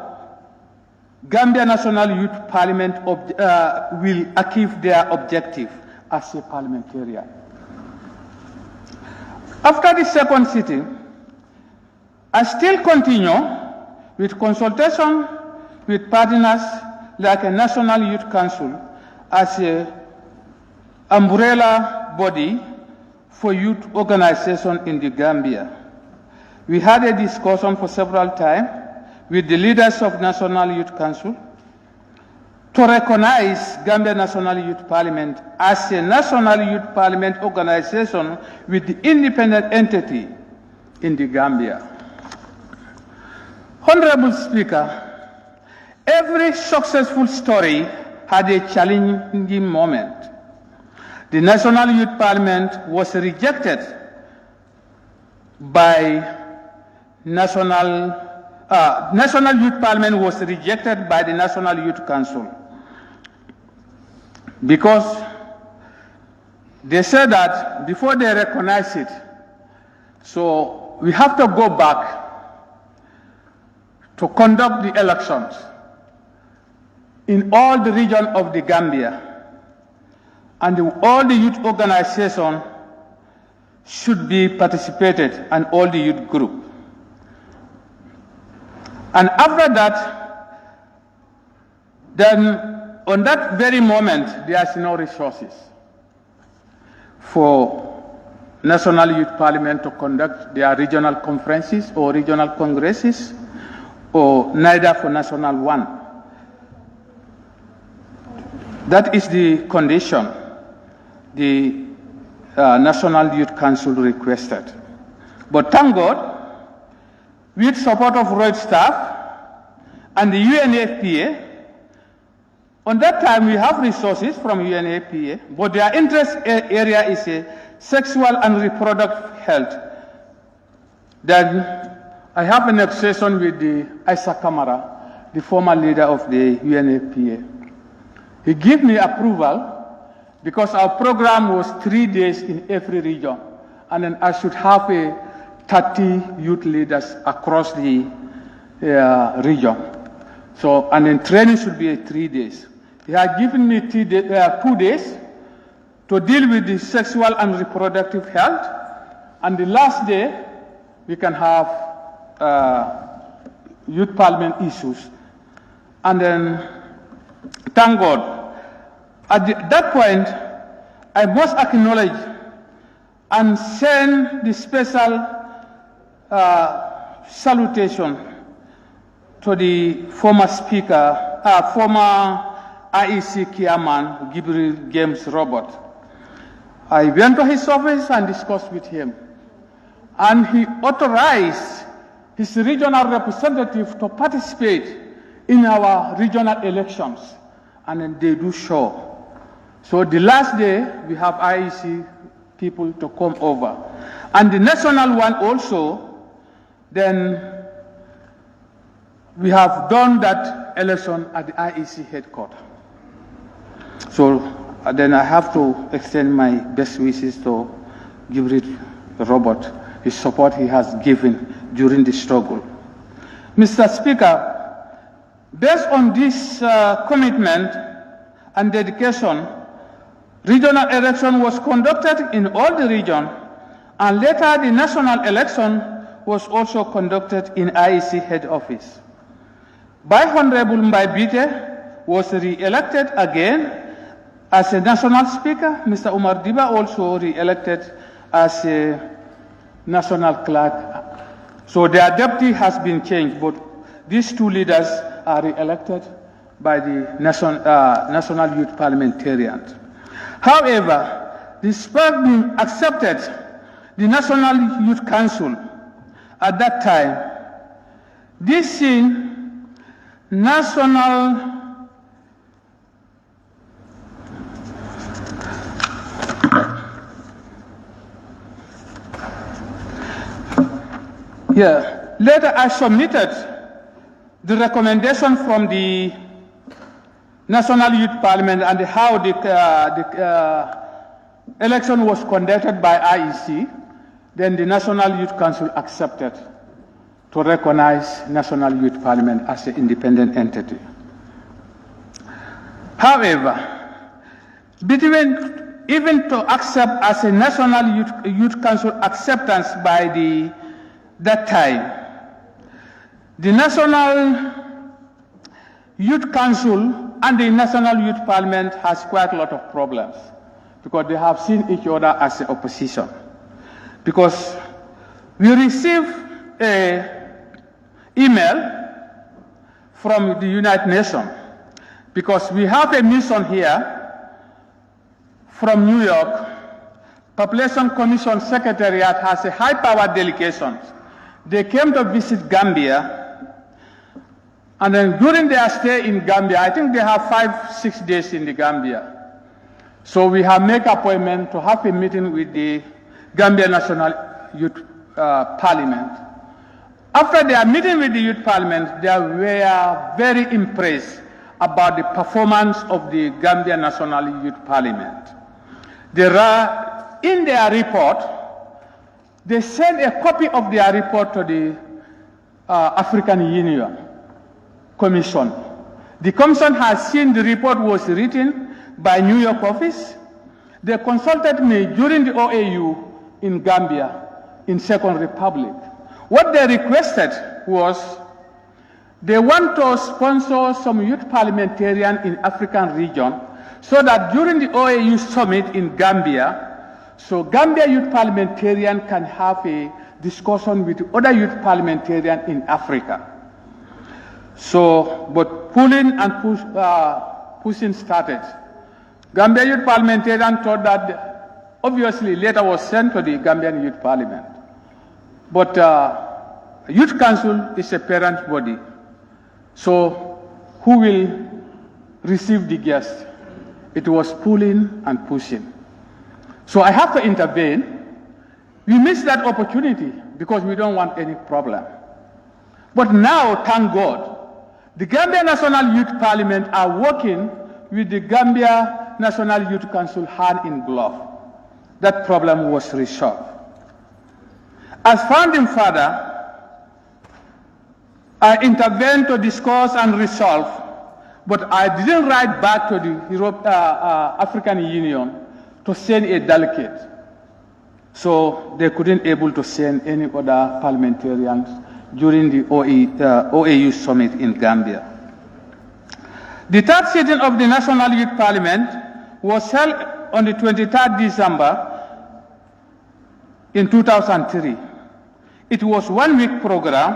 GambiaNational Youth Parliament will achieve their objective as a parliamentarian. After the second sitting, I still continue with consultation with partners like a National Youth Council as an umbrella body for youth organization in the Gambia. We had a discussion for several times with the leaders of National Youth Council to recognize GambiaNational Youth Parliament as a National Youth Parliament organization with the independent entity in the Gambia. Honourable Speaker, every successful story had a challenging moment. The National Youth Parliament was rejected by National Youth Parliament was rejected by the National Youth Council because they said that before they recognize it, so we have to go back to conduct the elections in all the region of the Gambia, and all the youth organizations should be participated and all the youth group. And after that, then on that very moment, there is no resources for National Youth Parliament to conduct their regional conferences or regional congresses, or neither for national one. That is the condition the National Youth Council requested. But thank God, with support of Royal staff and the UNFPA. On that time, we have resources from UNFPA, but their interest area is sexual and reproductive health. Then I have a negotiation with the Isaac Kamara, the former leader of the UNFPA. He gave me approval because our program was 3 days in every region, and then I should have 30 youth leaders across the region. So, and then training should be 3 days. He had given me 2 days to deal with the sexual and reproductive health, and the last day we can have youth parliament issues. And then, thank God, at that point, I must acknowledge and send the special salutation to the former speaker, former IEC chairman, Gabriel James Robert. I went to his office and discussed with him, and he authorized his regional representative to participate in our regional elections, and then they do show. So the last day, we have IEC people to come over. And the national one also, then we have done that election at the IEC headquarters. So then I have to extend my best wishes to Gabriel Robert, his support he has given during the struggle. Mr. Speaker, based on this commitment and dedication, regional election was conducted in all the region, and later the national election was also conducted in IEC head office. By Honourable Mbaibite was re-elected again as a national speaker. Mr. Umar Diba also re-elected as a national clerk. So their deputy has been changed, but these two leaders are re-elected by the National Youth Parliamentarians. However, despite being accepted, the National Youth Council at that time, this national later I submitted the recommendation from the National Youth Parliament and how the election was conducted by IEC. Then the National Youth Council accepted to recognize National Youth Parliament as an independent entity. However, even to accept as a National Youth Council acceptance by that time, the National Youth Council and the National Youth Parliament has quite a lot of problems because they have seen each other as the opposition. Because we received an email from the United Nations, because we have a mission here from New York. Population Commission Secretariat has a high-powered delegation. They came to visit Gambia, and then during their stay in Gambia, I think they have 5-6 days in the Gambia. So we have made an appointment to have a meeting with the GambiaNational Youth Parliament. After their meeting with the Youth Parliament, they were very impressed about the performance of the GambiaNational Youth Parliament. In their report, they sent a copy of their report to the African Union Commission. The Commission has seen the report was written by New York office. They consulted me during the OAU in Gambia, in Second Republic. What they requested was they want to sponsor some youth parliamentarian in African region so that during the OAU summit in Gambia, so Gambia youth parliamentarian can have a discussion with other youth parliamentarian in Africa. So, but pulling and pushing started. Gambia youth parliamentarian thought that obviously later was sent to the Gambian Youth Parliament. But Youth Council is a parent body. So who will receive the guest? It was pulling and pushing. So I have to intervene. We missed that opportunity because we don't want any problem. But now, thank God, the Gambia National Youth Parliament are working with the Gambia National Youth Council hand in glove. That problem was resolved. As founding father, I intervened to discuss and resolve, but I didn't write back to the African Union to send a delegate. So they couldn't able to send any other parliamentarians during the OAU summit in Gambia. The third sitting of the National Youth Parliament was held on the 23rd December in 2003. It was a one-week program.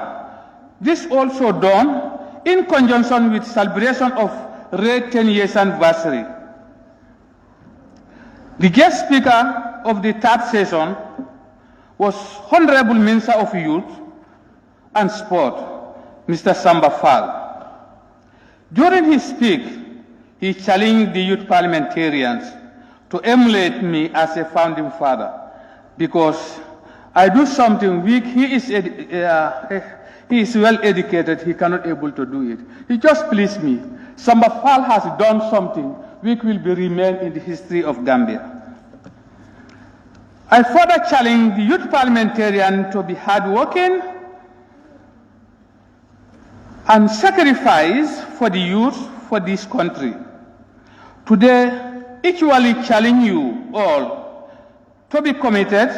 This also done in conjunction with celebration of Red 10 years anniversary. The guest speaker of the third session was Honourable Minister of Youth and Sport, Mr. Samba Fall. During his speech, he challenged the youth parliamentarians to emulate me as a founding father because I do something weak. He is well educated. He cannot able to do it. He just pleased me. Samba Fall has done something which will be remain in the history of Gambia. I further challenge the youth parliamentarian to be hardworking and sacrifice for the youth for this country. Today, equally challenge you all to be committed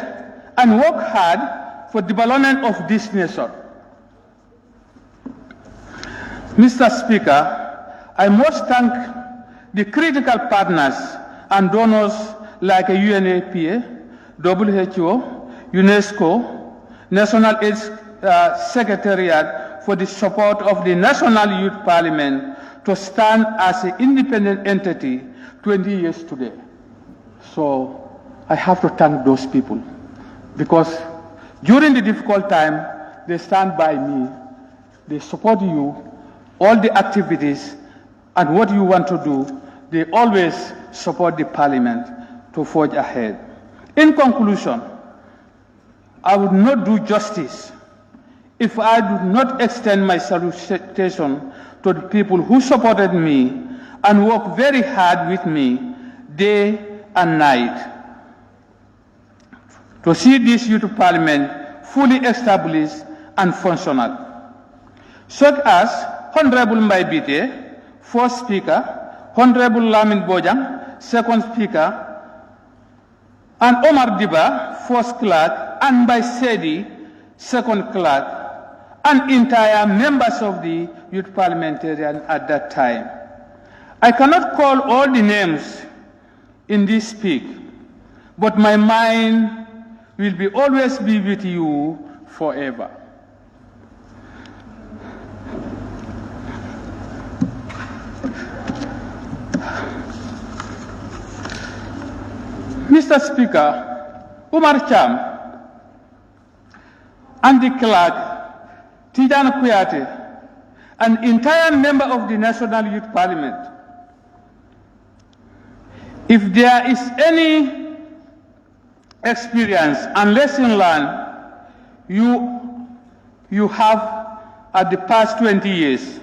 and work hard for development of this nation. Mr. Speaker, I must thank the critical partners and donors like UNAPA, WHO, UNESCO, National AIDS Secretariat for the support of the National Youth Parliament to stand as an independent entity 20 years today. So I have to thank those people because during the difficult time, they stand by me, they support you, all the activities and what you want to do, they always support the Parliament to forge ahead. In conclusion, I would not do justice if I do not extend my salutation to the people who supported me and worked very hard with me day and night to see this youth parliament fully established and functional, such as Honourable Mbaibite, first speaker, Honourable Lamin Bojang, second speaker, and Omar Diba, first clerk, and by Sedi, second clerk, and entire members of the youth parliamentarian at that time. I cannot call all the names in this speech, but my mind will always be with you forever. Mr. Speaker, Umar Cham and the clerk, Tijan Kuyate, an entire member of the National Youth Parliament, if there is any experience and lesson learned you have at the past 20 years,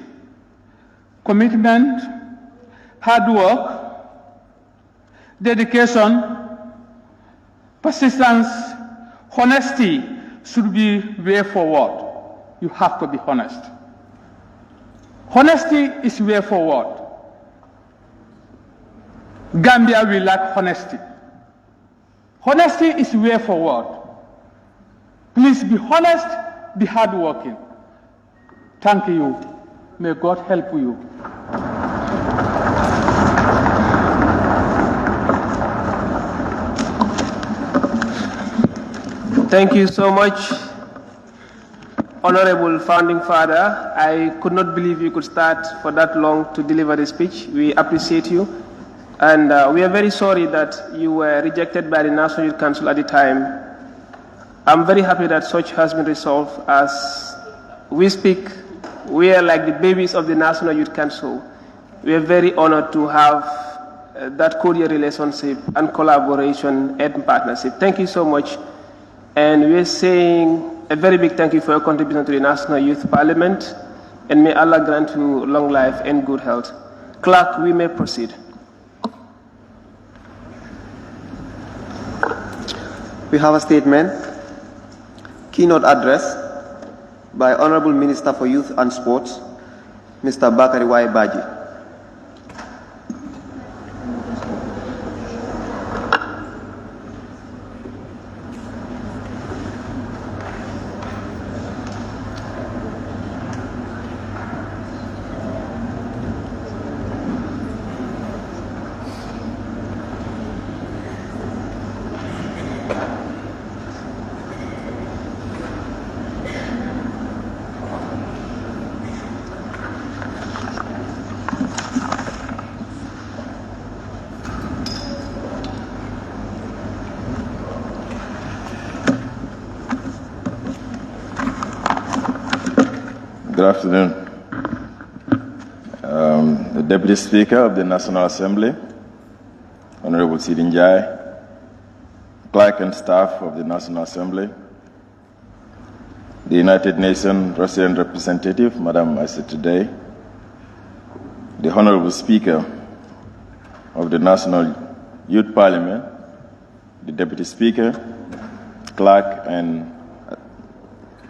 commitment, hard work, dedication, persistence, honesty should be way forward. You have to be honest. Honesty is way forward. Gambia will lack honesty. Honesty is way forward. Please be honest, be hardworking. Thank you. May God help you. Thank you so much, Honorable Founding Father. I could not believe you could start for that long to deliver the speech. We appreciate you. And we are very sorry that you were rejected by the National Youth Council at the time. I'm very happy that such has been resolved as we are like the babies of the National Youth Council. We are very honored to have that cordial relationship and collaboration and partnership. Thank you so much. And we're saying a very big thank you for your contribution to the National Youth Parliament, and may Allah grant you long life and good health. Clerk, we may proceed. We have a statement, keynote address by Honourable Minister for Youth and Sports, Mr. Bakari Y. Baji. Good afternoon. The Deputy Speaker of the National Assembly, Honourable Sidinjai, clerk and staff of the National Assembly, the United Nations Resident Representative, Madam I said today, the Honourable Speaker of the National Youth Parliament, the Deputy Speaker, clerk and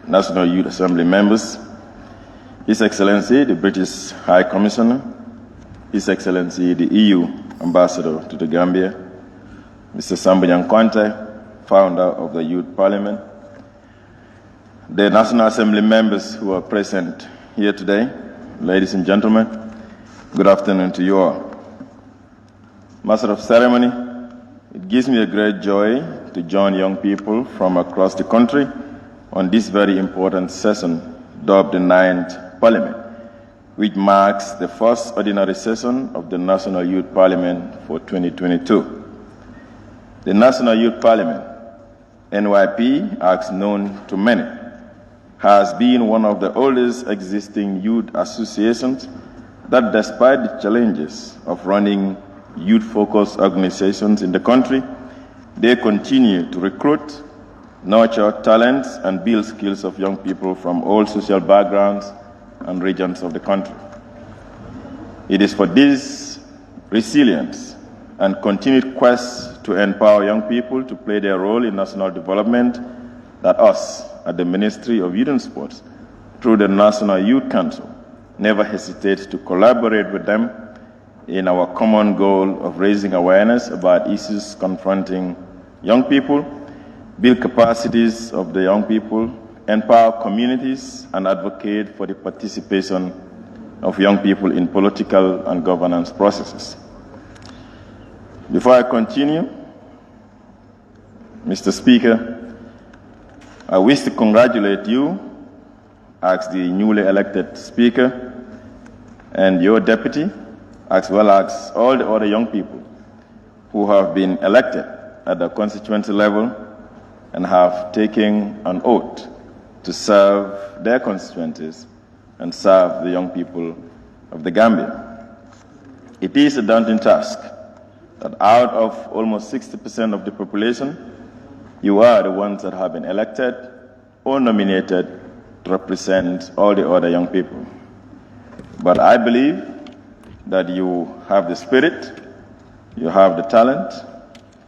National Youth Assembly members, His Excellency, the British High Commissioner, His Excellency, the EU Ambassador to the Gambia, Mr. Sambanyang Kwante, founder of the Youth Parliament, the National Assembly members who are present here today, ladies and gentlemen, good afternoon to you all. Master of Ceremony, it gives me a great joy to join young people from across the country on this very important session dubbed the 9th Parliament, which marks the first ordinary session of the National Youth Parliament for 2022. The National Youth Parliament, NYP, as known to many, has been one of the oldest existing youth associations that, despite the challenges of running youth-focused organizations in the country, they continue to recruit, nurture talents, and build skills of young people from all social backgrounds and regions of the country. It is for this resilience and continued quest to empower young people to play their role in national development that us, at the Ministry of Youth and Sports, through the National Youth Council, never hesitate to collaborate with them in our common goal of raising awareness about issues confronting young people, build capacities of the young people, empower communities, and advocate for the participation of young people in political and governance processes. Before I continue, Mr. Speaker, I wish to congratulate you as the newly elected Speaker and your deputy, as well as all the other young people who have been elected at the constituency level and have taken an oath to serve their constituencies and serve the young people of the Gambia. It is a daunting task that out of almost 60% of the population, you are the ones that have been elected or nominated to represent all the other young people. But I believe that you have the spirit, you have the talent,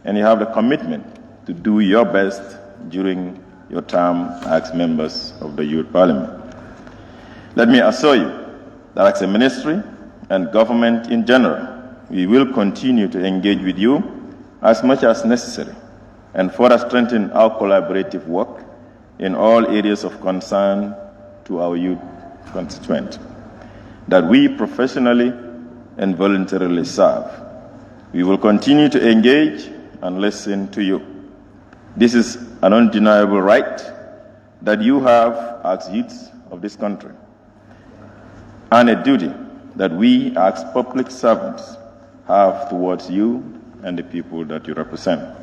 and you have the commitment to do your best during your term as members of the Youth Parliament. Let me assure you that as a ministry and government in general, we will continue to engage with you as much as necessary and further strengthen our collaborative work in all areas of concern to our youth constituent that we professionally and voluntarily serve. We will continue to engage and listen to you. This is an undeniable right that you have as youths of this country, and a duty that we as public servants have towards you and the people that you represent.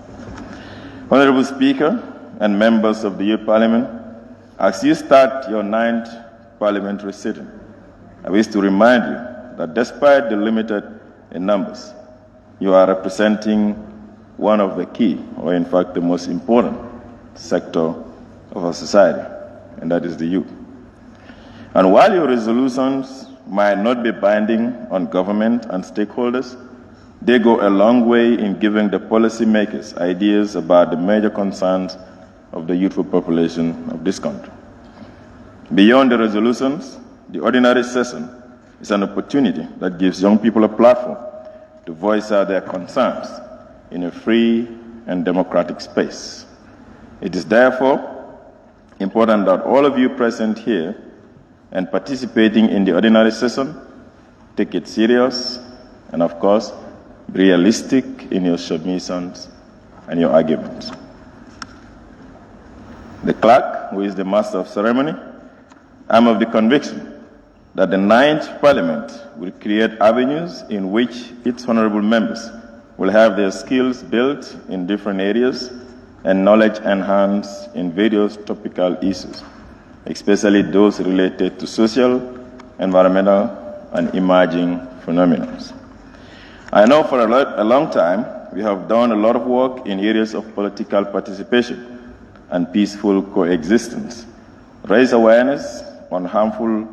Honourable Speaker and members of the Youth Parliament, as you start your 9th parliamentary sitting, I wish to remind you that despite the limited in numbers, you are representing one of the key, or in fact the most important sector of our society, and that is the youth. And while your resolutions might not be binding on government and stakeholders, they go a long way in giving the policymakers ideas about the major concerns of the youthful population of this country. Beyond the resolutions, the ordinary session is an opportunity that gives young people a platform to voice out their concerns in a free and democratic space. It is therefore important that all of you present here and participating in the ordinary session take it serious and, of course, be realistic in your submissions and your arguments. The clerk, who is the master of ceremony, I am of the conviction that the 9th Parliament will create avenues in which its honourable members will have their skills built in different areas and knowledge enhanced in various topical issues, especially those related to social, environmental, and emerging phenomena. I know for a long time we have done a lot of work in areas of political participation and peaceful coexistence, raise awareness on harmful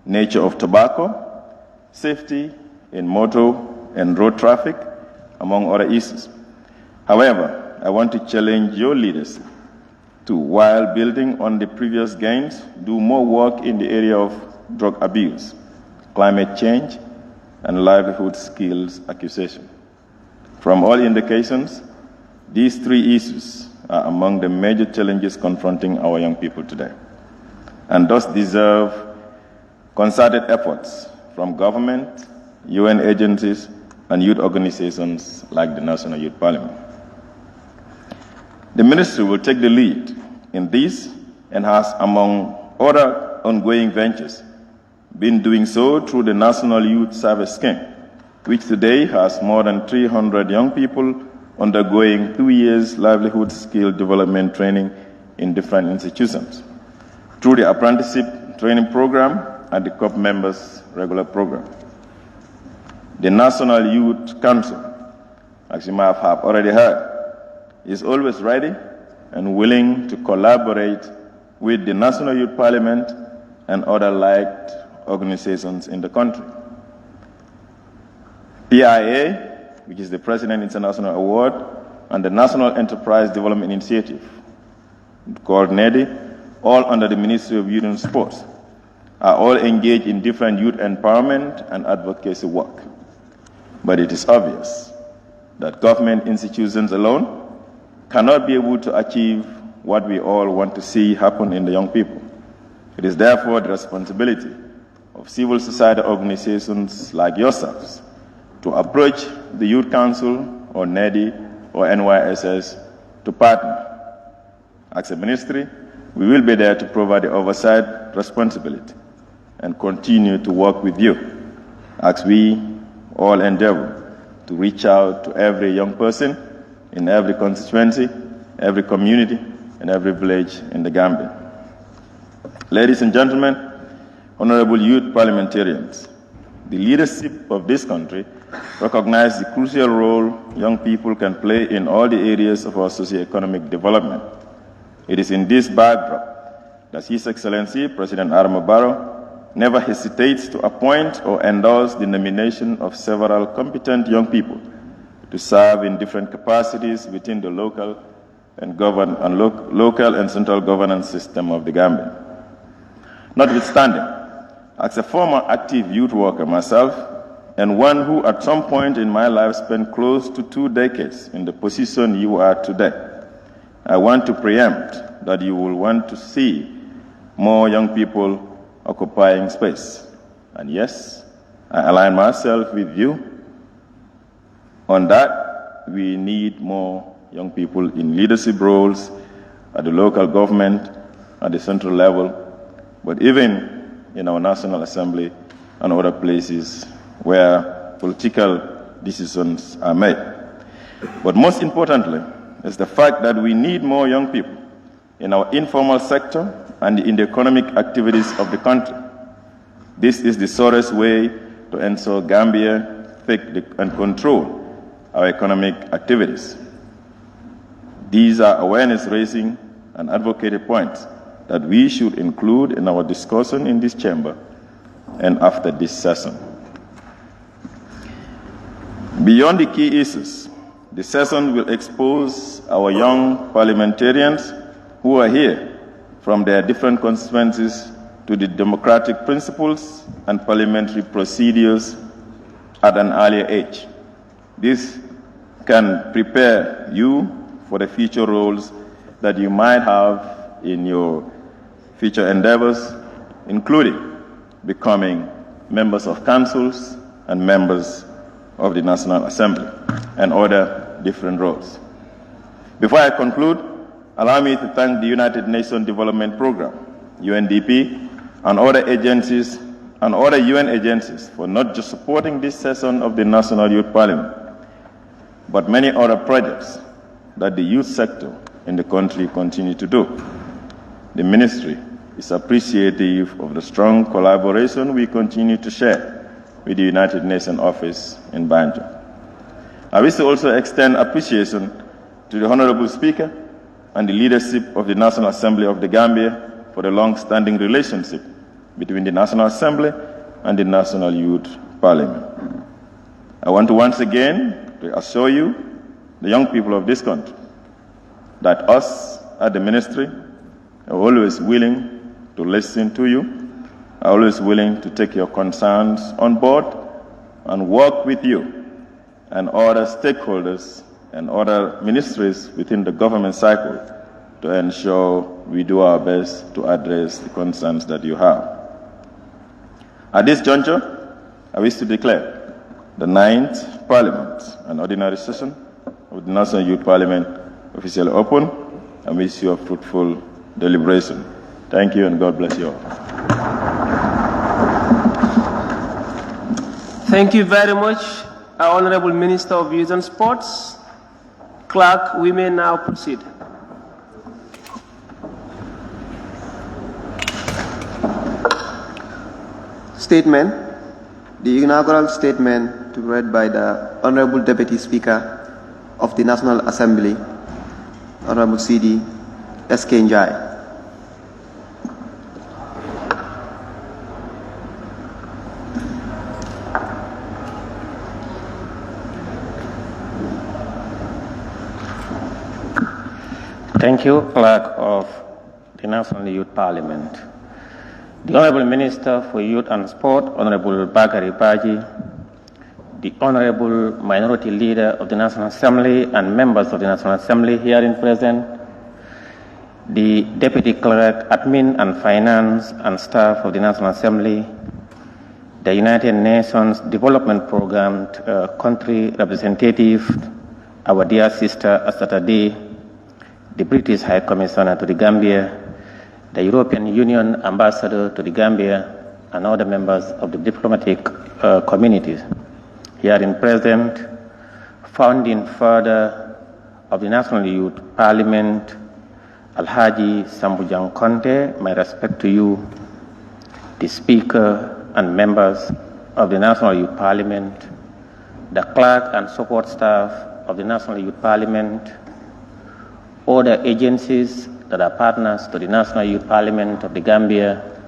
nature of tobacco, safety in motor and road traffic, among other issues. However, I want to challenge your leaders to, while building on the previous gains, do more work in the area of drug abuse, climate change, and livelihood skills acquisition. From all indications, these 3 issues are among the major challenges confronting our young people today, and thus deserve concerted efforts from government, UN agencies, and youth organizations like the National Youth Parliament. The Ministry will take the lead in this and has, among other ongoing ventures, been doing so through the National Youth Service Scheme, which today has more than 300 young people undergoing 2 years livelihood skill development training in different institutions, through the apprenticeship training program and the COP members' regular program. The National Youth Council, as you might have already heard, is always ready and willing to collaborate with the National Youth Parliament and other like organizations in the country. PIA, which is the President International Award, and the National Enterprise Development Initiative, called NEDI, all under the Ministry of Youth and Sports, are all engaged in different youth empowerment and advocacy work. But it is obvious that government institutions alone cannot be able to achieve what we all want to see happen in the young people. It is therefore the responsibility of civil society organizations like yourselves to approach the Youth Council or NEDI or NYSS to partner. As a ministry, we will be there to provide the oversight responsibility and continue to work with you as we all endeavor to reach out to every young person in every constituency, every community, and every village in the Gambia. Ladies and gentlemen, honorable youth parliamentarians, the leadership of this country recognizes the crucial role young people can play in all the areas of our socio-economic development. It is in this backdrop that His Excellency President Adama Barrow never hesitates to appoint or endorse the nomination of several competent young people to serve in different capacities within the local and central governance system of the Gambia. Notwithstanding, as a former active youth worker myself, and one who at some point in my life spent close to 2 decades in the position you are today, I want to preempt that you will want to see more young people occupying space. And yes, I align myself with you on that. We need more young people in leadership roles at the local government, at the central level, but even in our National Assembly and other places where political decisions are made. But most importantly is the fact that we need more young people in our informal sector and in the economic activities of the country. This is the surest way to ensure Gambia take and control our economic activities. These are awareness-raising and advocated points that we should include in our discussion in this chamber and after this session. Beyond the key issues, the session will expose our young parliamentarians who are here from their different constituencies to the democratic principles and parliamentary procedures at an earlier age. This can prepare you for the future roles that you might have in your future endeavors, including becoming members of councils and members of the National Assembly and other different roles. Before I conclude, allow me to thank the United Nations Development Programme, UNDP, and other agencies and other UN agencies for not just supporting this session of the National Youth Parliament, but many other projects that the youth sector in the country continue to do. The ministry is appreciative of the strong collaboration we continue to share with the United Nations office in Banjul. I wish to also extend appreciation to the Honourable Speaker and the leadership of the National Assembly of the Gambia for the long-standing relationship between the National Assembly and the National Youth Parliament. I want to once again to assure you, the young people of this country, that us at the ministry are always willing to listen to you, are always willing to take your concerns on board and work with you and other stakeholders and other ministries within the government cycle to ensure we do our best to address the concerns that you have. At this juncture, I wish to declare the 9th Parliament and Ordinary Session of the National Youth Parliament officially open, and wish you a fruitful deliberation. Thank you, and God bless you all. Thank you very much, our Honourable Minister of Youth and Sports. Clerk, we may now proceed. Statement. The inaugural statement to be read by the Honourable Deputy Speaker of the National Assembly, Honourable C.D. S.K. Njai. Thank you, Clerk of the National Youth Parliament. The Honourable Minister for Youth and Sport, Honourable Bakari Baji, the Honourable Minority Leader of the National Assembly and members of the National Assembly herein present, the Deputy Clerk, Admin and Finance and staff of the National Assembly, the United Nations Development Programme country representative, our dear sister Asata Day, the British High Commissioner to the Gambia, the European Union Ambassador to the Gambia, and other members of the diplomatic communities herein present, founding father of the National Youth Parliament, Alhaji Sambujang Conte, my respect to you, the Speaker and members of the National Youth Parliament, the clerk and support staff of the National Youth Parliament, other agencies that are partners to the National Youth Parliament of the Gambia,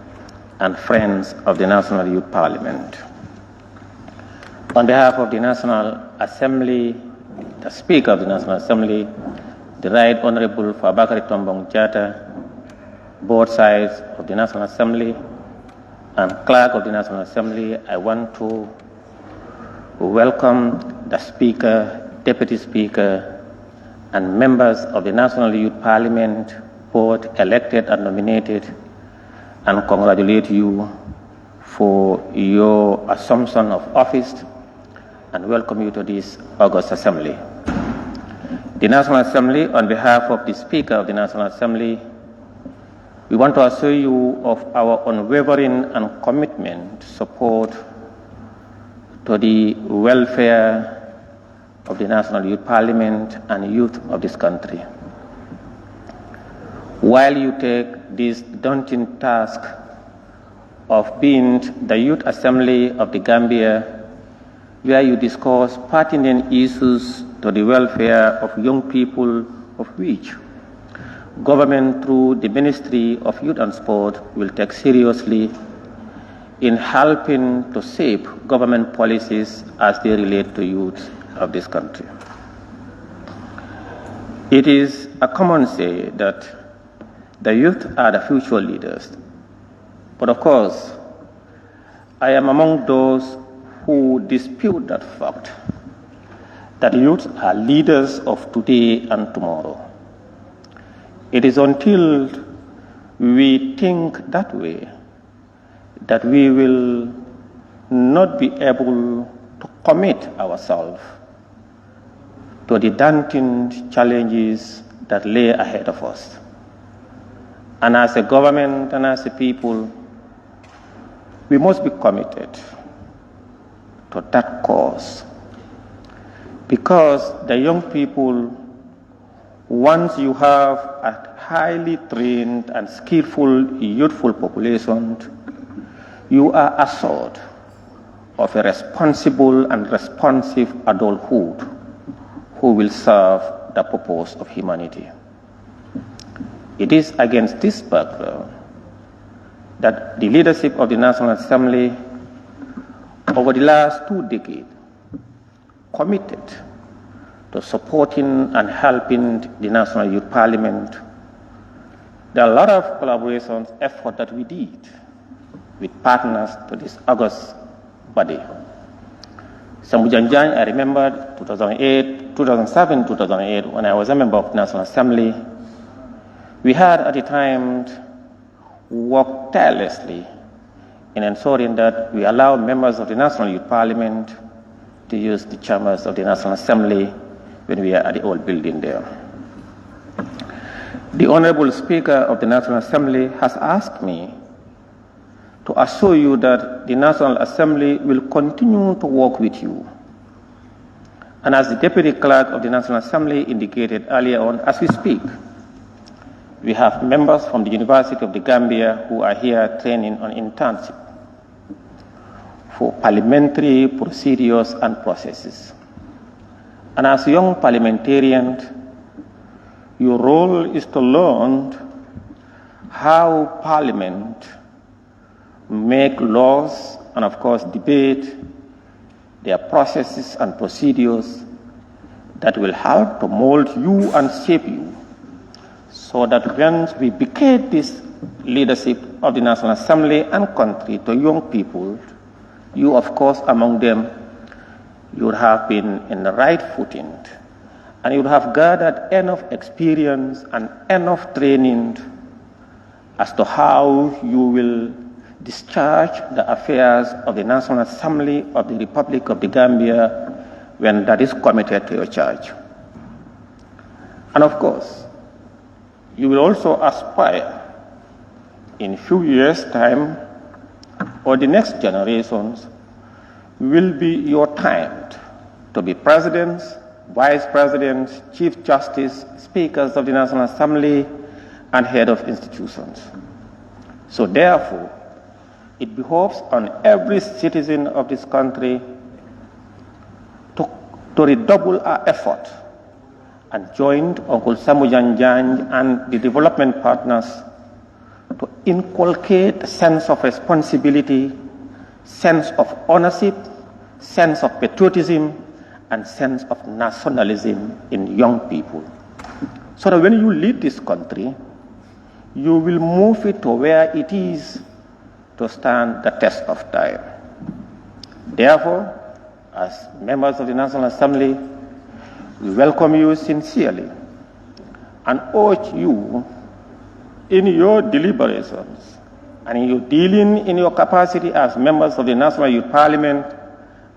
and friends of the National Youth Parliament. On behalf of the National Assembly, the Speaker of the National Assembly, the Right Honourable Fabakary Tombong Jatta, both sides of the National Assembly, and Clerk of the National Assembly, I want to welcome the Speaker, Deputy Speaker, and members of the National Youth Parliament, both elected and nominated, and congratulate you for your assumption of office and welcome you to this August Assembly. The National Assembly, on behalf of the Speaker of the National Assembly, we want to assure you of our unwavering and commitment support to the welfare of the National Youth Parliament and youth of this country. while you take this daunting task of being the Youth Assembly of the Gambia, where you discuss pertinent issues to the welfare of young people, of which government through the Ministry of Youth and Sport will take seriously in helping to shape government policies as they relate to youth of this country. It is a common say that the youth are the future leaders. But of course, I am among those who dispute that fact, that youth are leaders of today and tomorrow. It is until we think that way that we will not be able to commit ourselves to the daunting challenges that lay ahead of us. And as a government and as a people, we must be committed to that cause. Because the young people, once you have a highly trained and skillful youthful population, you are assured of a responsible and responsive adulthood who will serve the purpose of humanity. It is against this background that the leadership of the National Assembly over the last 2 decades committed to supporting and helping the National Youth Parliament. There are a lot of collaborations, effort that we did with partners to this august body. Sambujanjang, I remember 2007, 2008, when I was a member of the National Assembly, we had at the time worked tirelessly in ensuring that we allow members of the National Youth Parliament to use the chambers of the National Assembly when we are at the old building there. The Honourable Speaker of the National Assembly has asked me to assure you that the National Assembly will continue to work with you. And as the Deputy Clerk of the National Assembly indicated earlier on, as we speak, we have members from the University of the Gambia who are here training on internship for parliamentary procedures and processes. And as young parliamentarians, your role is to learn how Parliament make laws and, of course, debate their processes and procedures that will help to mold you and shape you, so that when we vacate this leadership of the National Assembly and country to young people, you, of course, among them, you would have been in the right footing, and you would have gathered enough experience and enough training as to how you will discharge the affairs of the National Assembly of the Republic of the Gambia when that is committed to your charge. And of course, you will also aspire in a few years' time, or the next generations, will be your time to be presidents, vice presidents, chief justice, speakers of the National Assembly, and head of institutions. So therefore, it behoves on every citizen of this country to redouble our effort and join Uncle Sambujanjang and the development partners to inculcate a sense of responsibility, sense of ownership, sense of patriotism, and sense of nationalism in young people. So that when you lead this country, you will move it to where it is to stand the test of time. Therefore, as members of the National Assembly, we welcome you sincerely and urge you in your deliberations and in your dealing in your capacity as members of the National Youth Parliament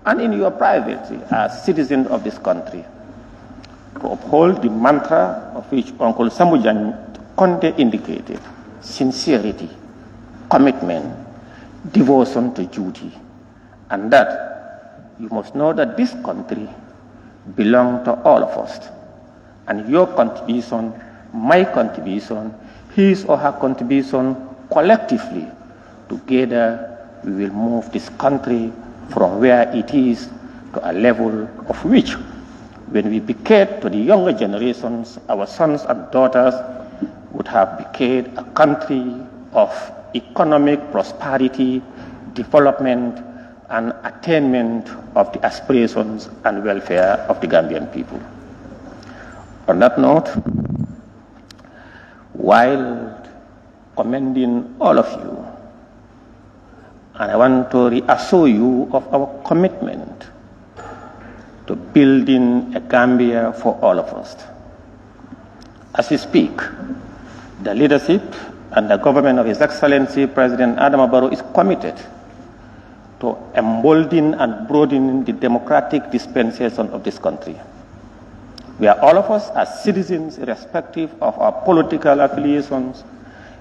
and in your privacy as citizens of this country to uphold the mantra of which Uncle Sambujan Conte indicated: sincerity, commitment, devotion to duty, and that you must know that this country belongs to all of us, and your contribution, my contribution, his or her contribution collectively. Together, we will move this country from where it is to a level of which, when we bequeath to the younger generations, our sons and daughters would have bequeathed a country of economic prosperity, development, and attainment of the aspirations and welfare of the Gambian people. On that note, while commending all of you, and I want to reassure you of our commitment to building a Gambia for all of us. As we speak, the leadership and the government of His Excellency President Adama Barrow is committed to embolden and broaden the democratic dispensation of this country, where all of us as citizens, irrespective of our political affiliations,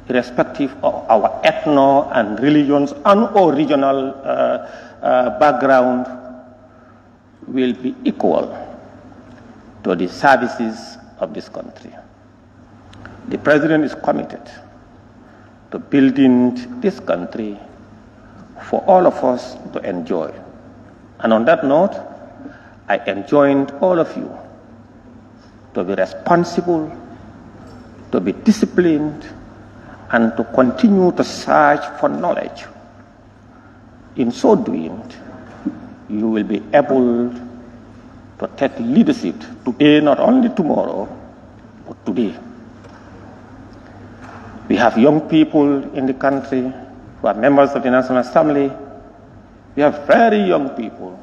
irrespective of our ethno and religions and or regional background, will be equal to the services of this country. The President is committed to building this country for all of us to enjoy. And on that note, I enjoined all of you to be responsible, to be disciplined, and to continue to search for knowledge. In so doing, you will be able to take leadership today, not only tomorrow, but today. We have young people in the country who are members of the National Assembly. We have very young people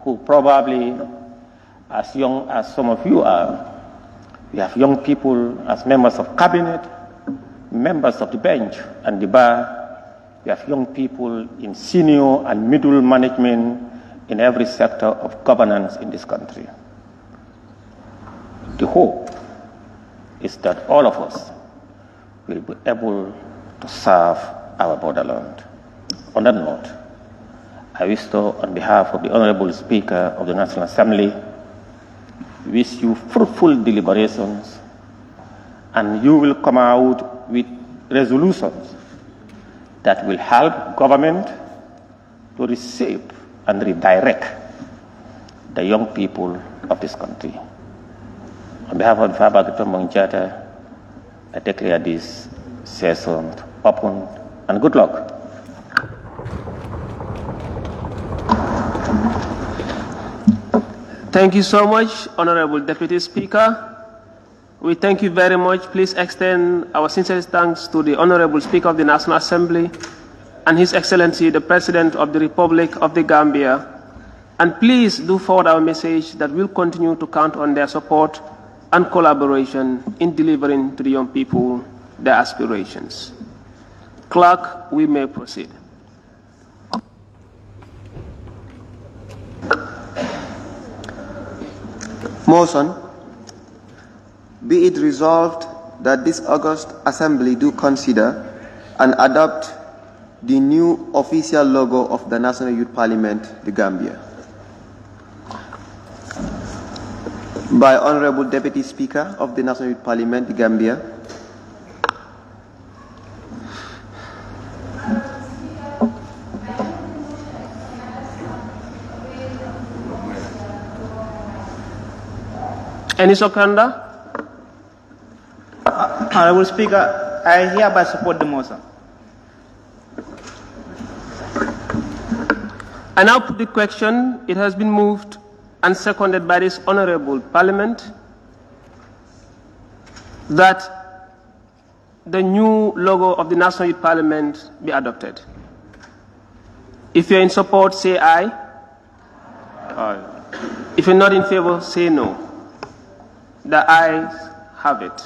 who probably as young as some of you are. We have young people as members of cabinet, members of the bench and the bar. We have young people in senior and middle management in every sector of governance in this country. The hope is that all of us will be able to serve our borderland. On that note, I wish to, on behalf of the Honourable Speaker of the National Assembly, wish you fruitful deliberations, and you will come out with resolutions that will help government to reshape and redirect the young people of this country. On behalf of the Fabagatun Mongjata, I declare this session open, and good luck. Thank you so much, Honorable Deputy Speaker. We thank you very much. Please extend our sincerest thanks to the Honorable Speaker of the National Assembly and His Excellency, the President of the Republic of the Gambia. And please do forward our message that we'll continue to count on their support and collaboration in delivering to the young people their aspirations. Clerk, we may proceed. Motion, be it resolved that this August Assembly do consider and adopt the new official logo of the National Youth Parliament, the Gambia. By Honourable Deputy Speaker of the National Youth Parliament, the Gambia. Any seconder? Honourable Speaker, I hereby support the motion. I now put the question. It has been moved and seconded by this Honourable Parliament that the new logo of the National Youth Parliament be adopted. If you're in support, say aye. Aye. If you're not in favor, say no. The ayes have it.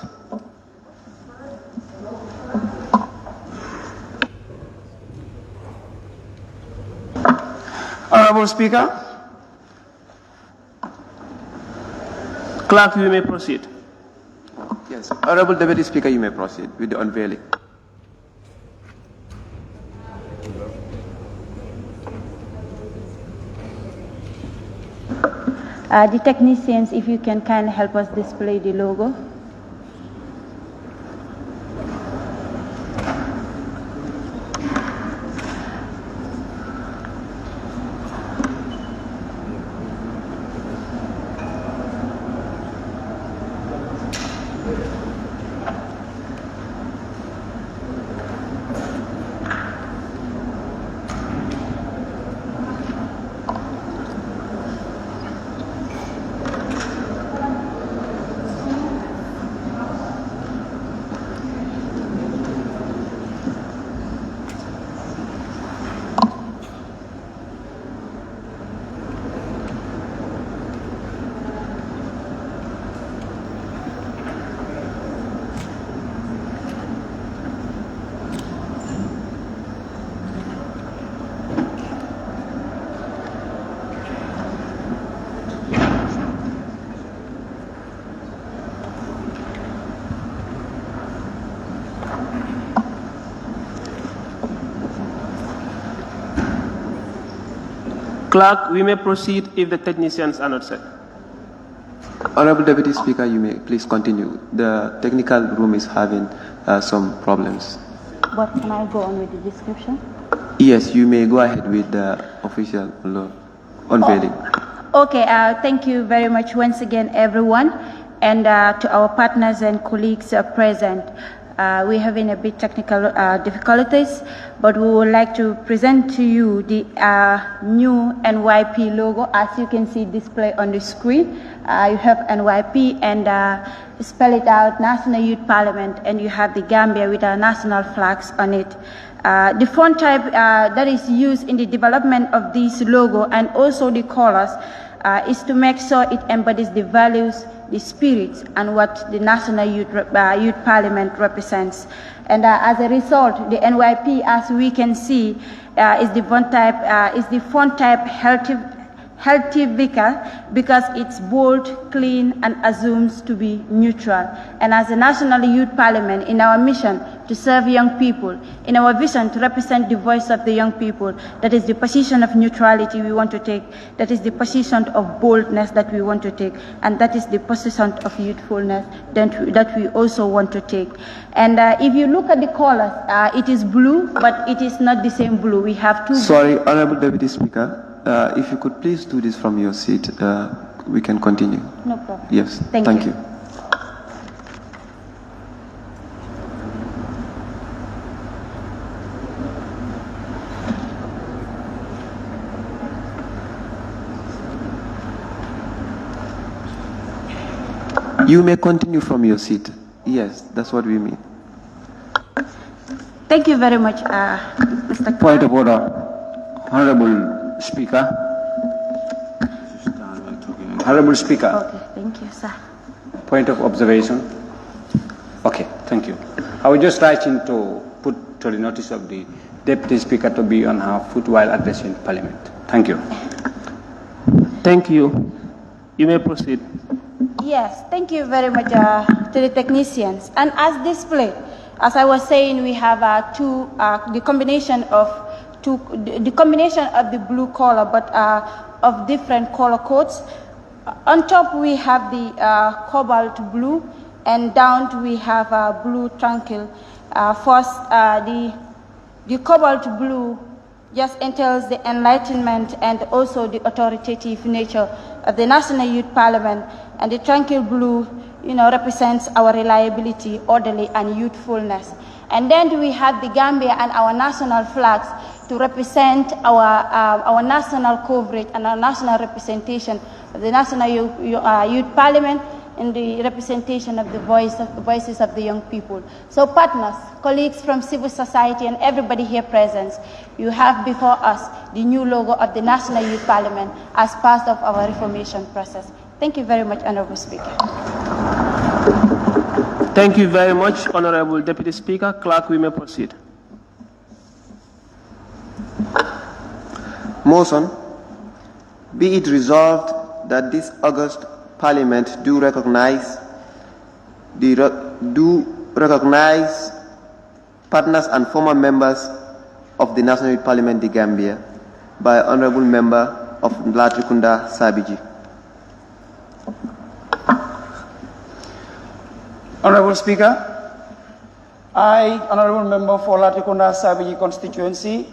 Honourable Speaker. Clerk, you may proceed. Yes, Honourable Deputy Speaker, you may proceed with the unveiling. The technicians, if you can kindly help us display the logo. Clerk, we may proceed if the technicians are not set. Honourable Deputy Speaker, you may please continue. The technical room is having some problems. But can I go on with the description? Yes, you may go ahead with the official unveiling. Okay, thank you very much once again, everyone, and to our partners and colleagues present. We're having a bit technical difficulties, but we would like to present to you the new NYP logo. As you can see displayed on the screen, you have NYP and spell it out, National Youth Parliament, and you have the Gambia with our national flags on it. The font type that is used in the development of this logo and also the colors is to make sure it embodies the values, the spirit, and what the National Youth Parliament represents. And as a result, the NYP, as we can see, is the font type healthy vicar because it's bold, clean, and assumes to be neutral. And as a National Youth Parliament, in our mission to serve young people, in our vision to represent the voice of the young people, that is the position of neutrality we want to take, that is the position of boldness that we want to take, and that is the position of youthfulness that we also want to take. And if you look at the colors, it is blue, but it is not the same blue. We have two. Sorry, Honourable Deputy Speaker. If you could please do this from your seat, we can continue. No problem. Yes, thank you. You may continue from your seat. Yes, that's what we mean. Thank you very much, Mr. Point of order. Honourable Speaker. Honourable Speaker. Okay, thank you, sir. Point of observation. Okay, thank you. I was just writing to put to the notice of the Deputy Speaker to be on her foot while addressing Parliament. Thank you. Thank you. You may proceed. Yes, thank you very much to the technicians. And as displayed, as I was saying, we have the combination of the blue color, but of different color codes. On top we have the cobalt blue, and down we have blue tranquil. First, the cobalt blue just entails the enlightenment and also the authoritative nature of the National Youth Parliament, and the tranquil blue, represents our reliability, orderly, and youthfulness. And then we have the Gambia and our national flags to represent our national coverage and our national representation of the National Youth Parliament and the representation of the voices of the young people. So partners, colleagues from civil society, and everybody here present, you have before us the new logo of the National Youth Parliament as part of our reformation process. Thank you very much, Honourable Speaker. Thank you very much, Honourable Deputy Speaker. Clerk, we may proceed. Motion, be it resolved that this August Parliament do recognize partners and former members of the National Youth Parliament, the Gambia, by Honourable Member of Latrikunda Sabiji. Honourable Speaker, I, Honourable Member for Latrikunda Sabiji constituency,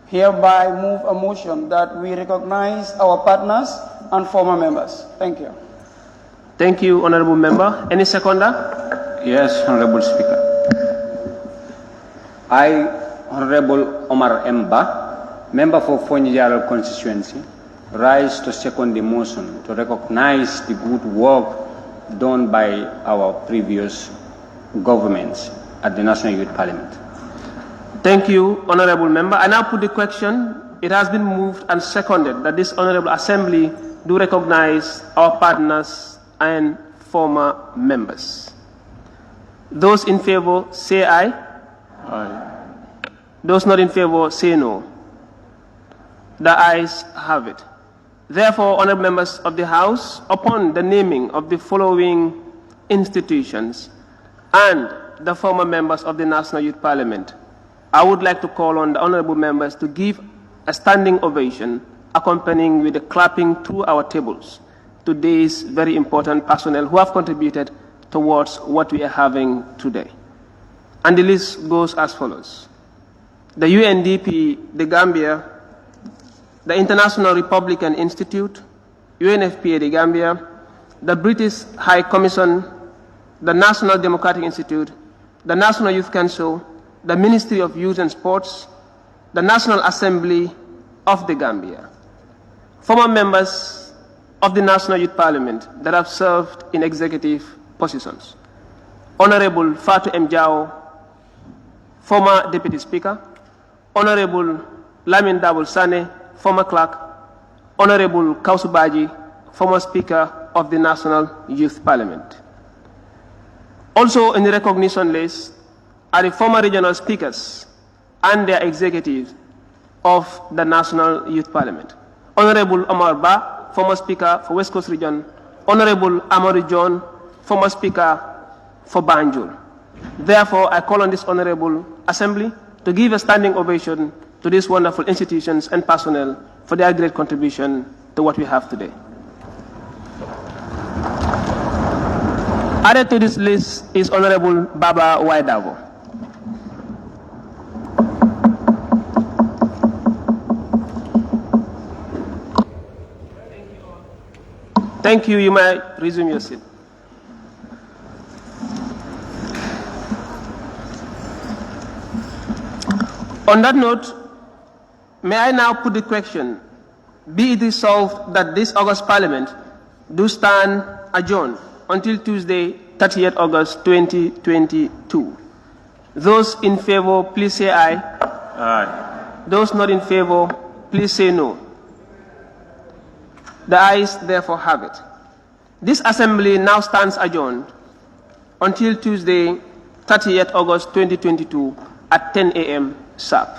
hereby move a motion that we recognize our partners and former members. Thank you. Thank you, Honourable Member. Any seconder? Yes, Honourable Speaker. I, Honourable Omar Mba, Member for Fonjijaro constituency, rise to second the motion to recognize the good work done by our previous governments at the National Youth Parliament. Thank you, Honourable Member. I now put the question. It has been moved and seconded that this Honourable Assembly do recognize our partners and former members. Those in favour say aye. Aye. Those not in favour say no. The ayes have it. Therefore, honourable members of the House, upon the naming of the following institutions and the former members of the National Youth Parliament, I would like to call on the honourable members to give a standing ovation accompanying with the clapping through our tables to these very important personnel who have contributed towards what we are having today. And the list goes as follows. The UNDP, the Gambia, the International Republican Institute, UNFPA, the Gambia, the British High Commission, the National Democratic Institute, the National Youth Council, the Ministry of Youth and Sports, the National Assembly of the Gambia. Former members of the National Youth Parliament that have served in executive positions. Honourable Fatou M. Jao, former Deputy Speaker. Honourable Lamin Dabul Sane, former clerk. Honourable Kausu Baji, former Speaker of the National Youth Parliament. Also in the recognition list are the former regional speakers and their executives of the National Youth Parliament. Honourable Omar Ba, former Speaker for West Coast Region. Honourable Amadou John, former Speaker for Banjul. Therefore, I call on this Honourable Assembly to give a standing ovation to these wonderful institutions and personnel for their great contribution to what we have today. Added to this list is Honourable Baba Waidavo. Thank you. You may resume your seat. On that note, may I now put the question, be it resolved that this August Parliament do stand adjourned until Tuesday, 30th August 2022. Those in favor, please say aye. Aye. Those not in favor, please say no. The ayes therefore have it. This Assembly now stands adjourned until Tuesday, 30th August 2022 at 10 a.m. sharp.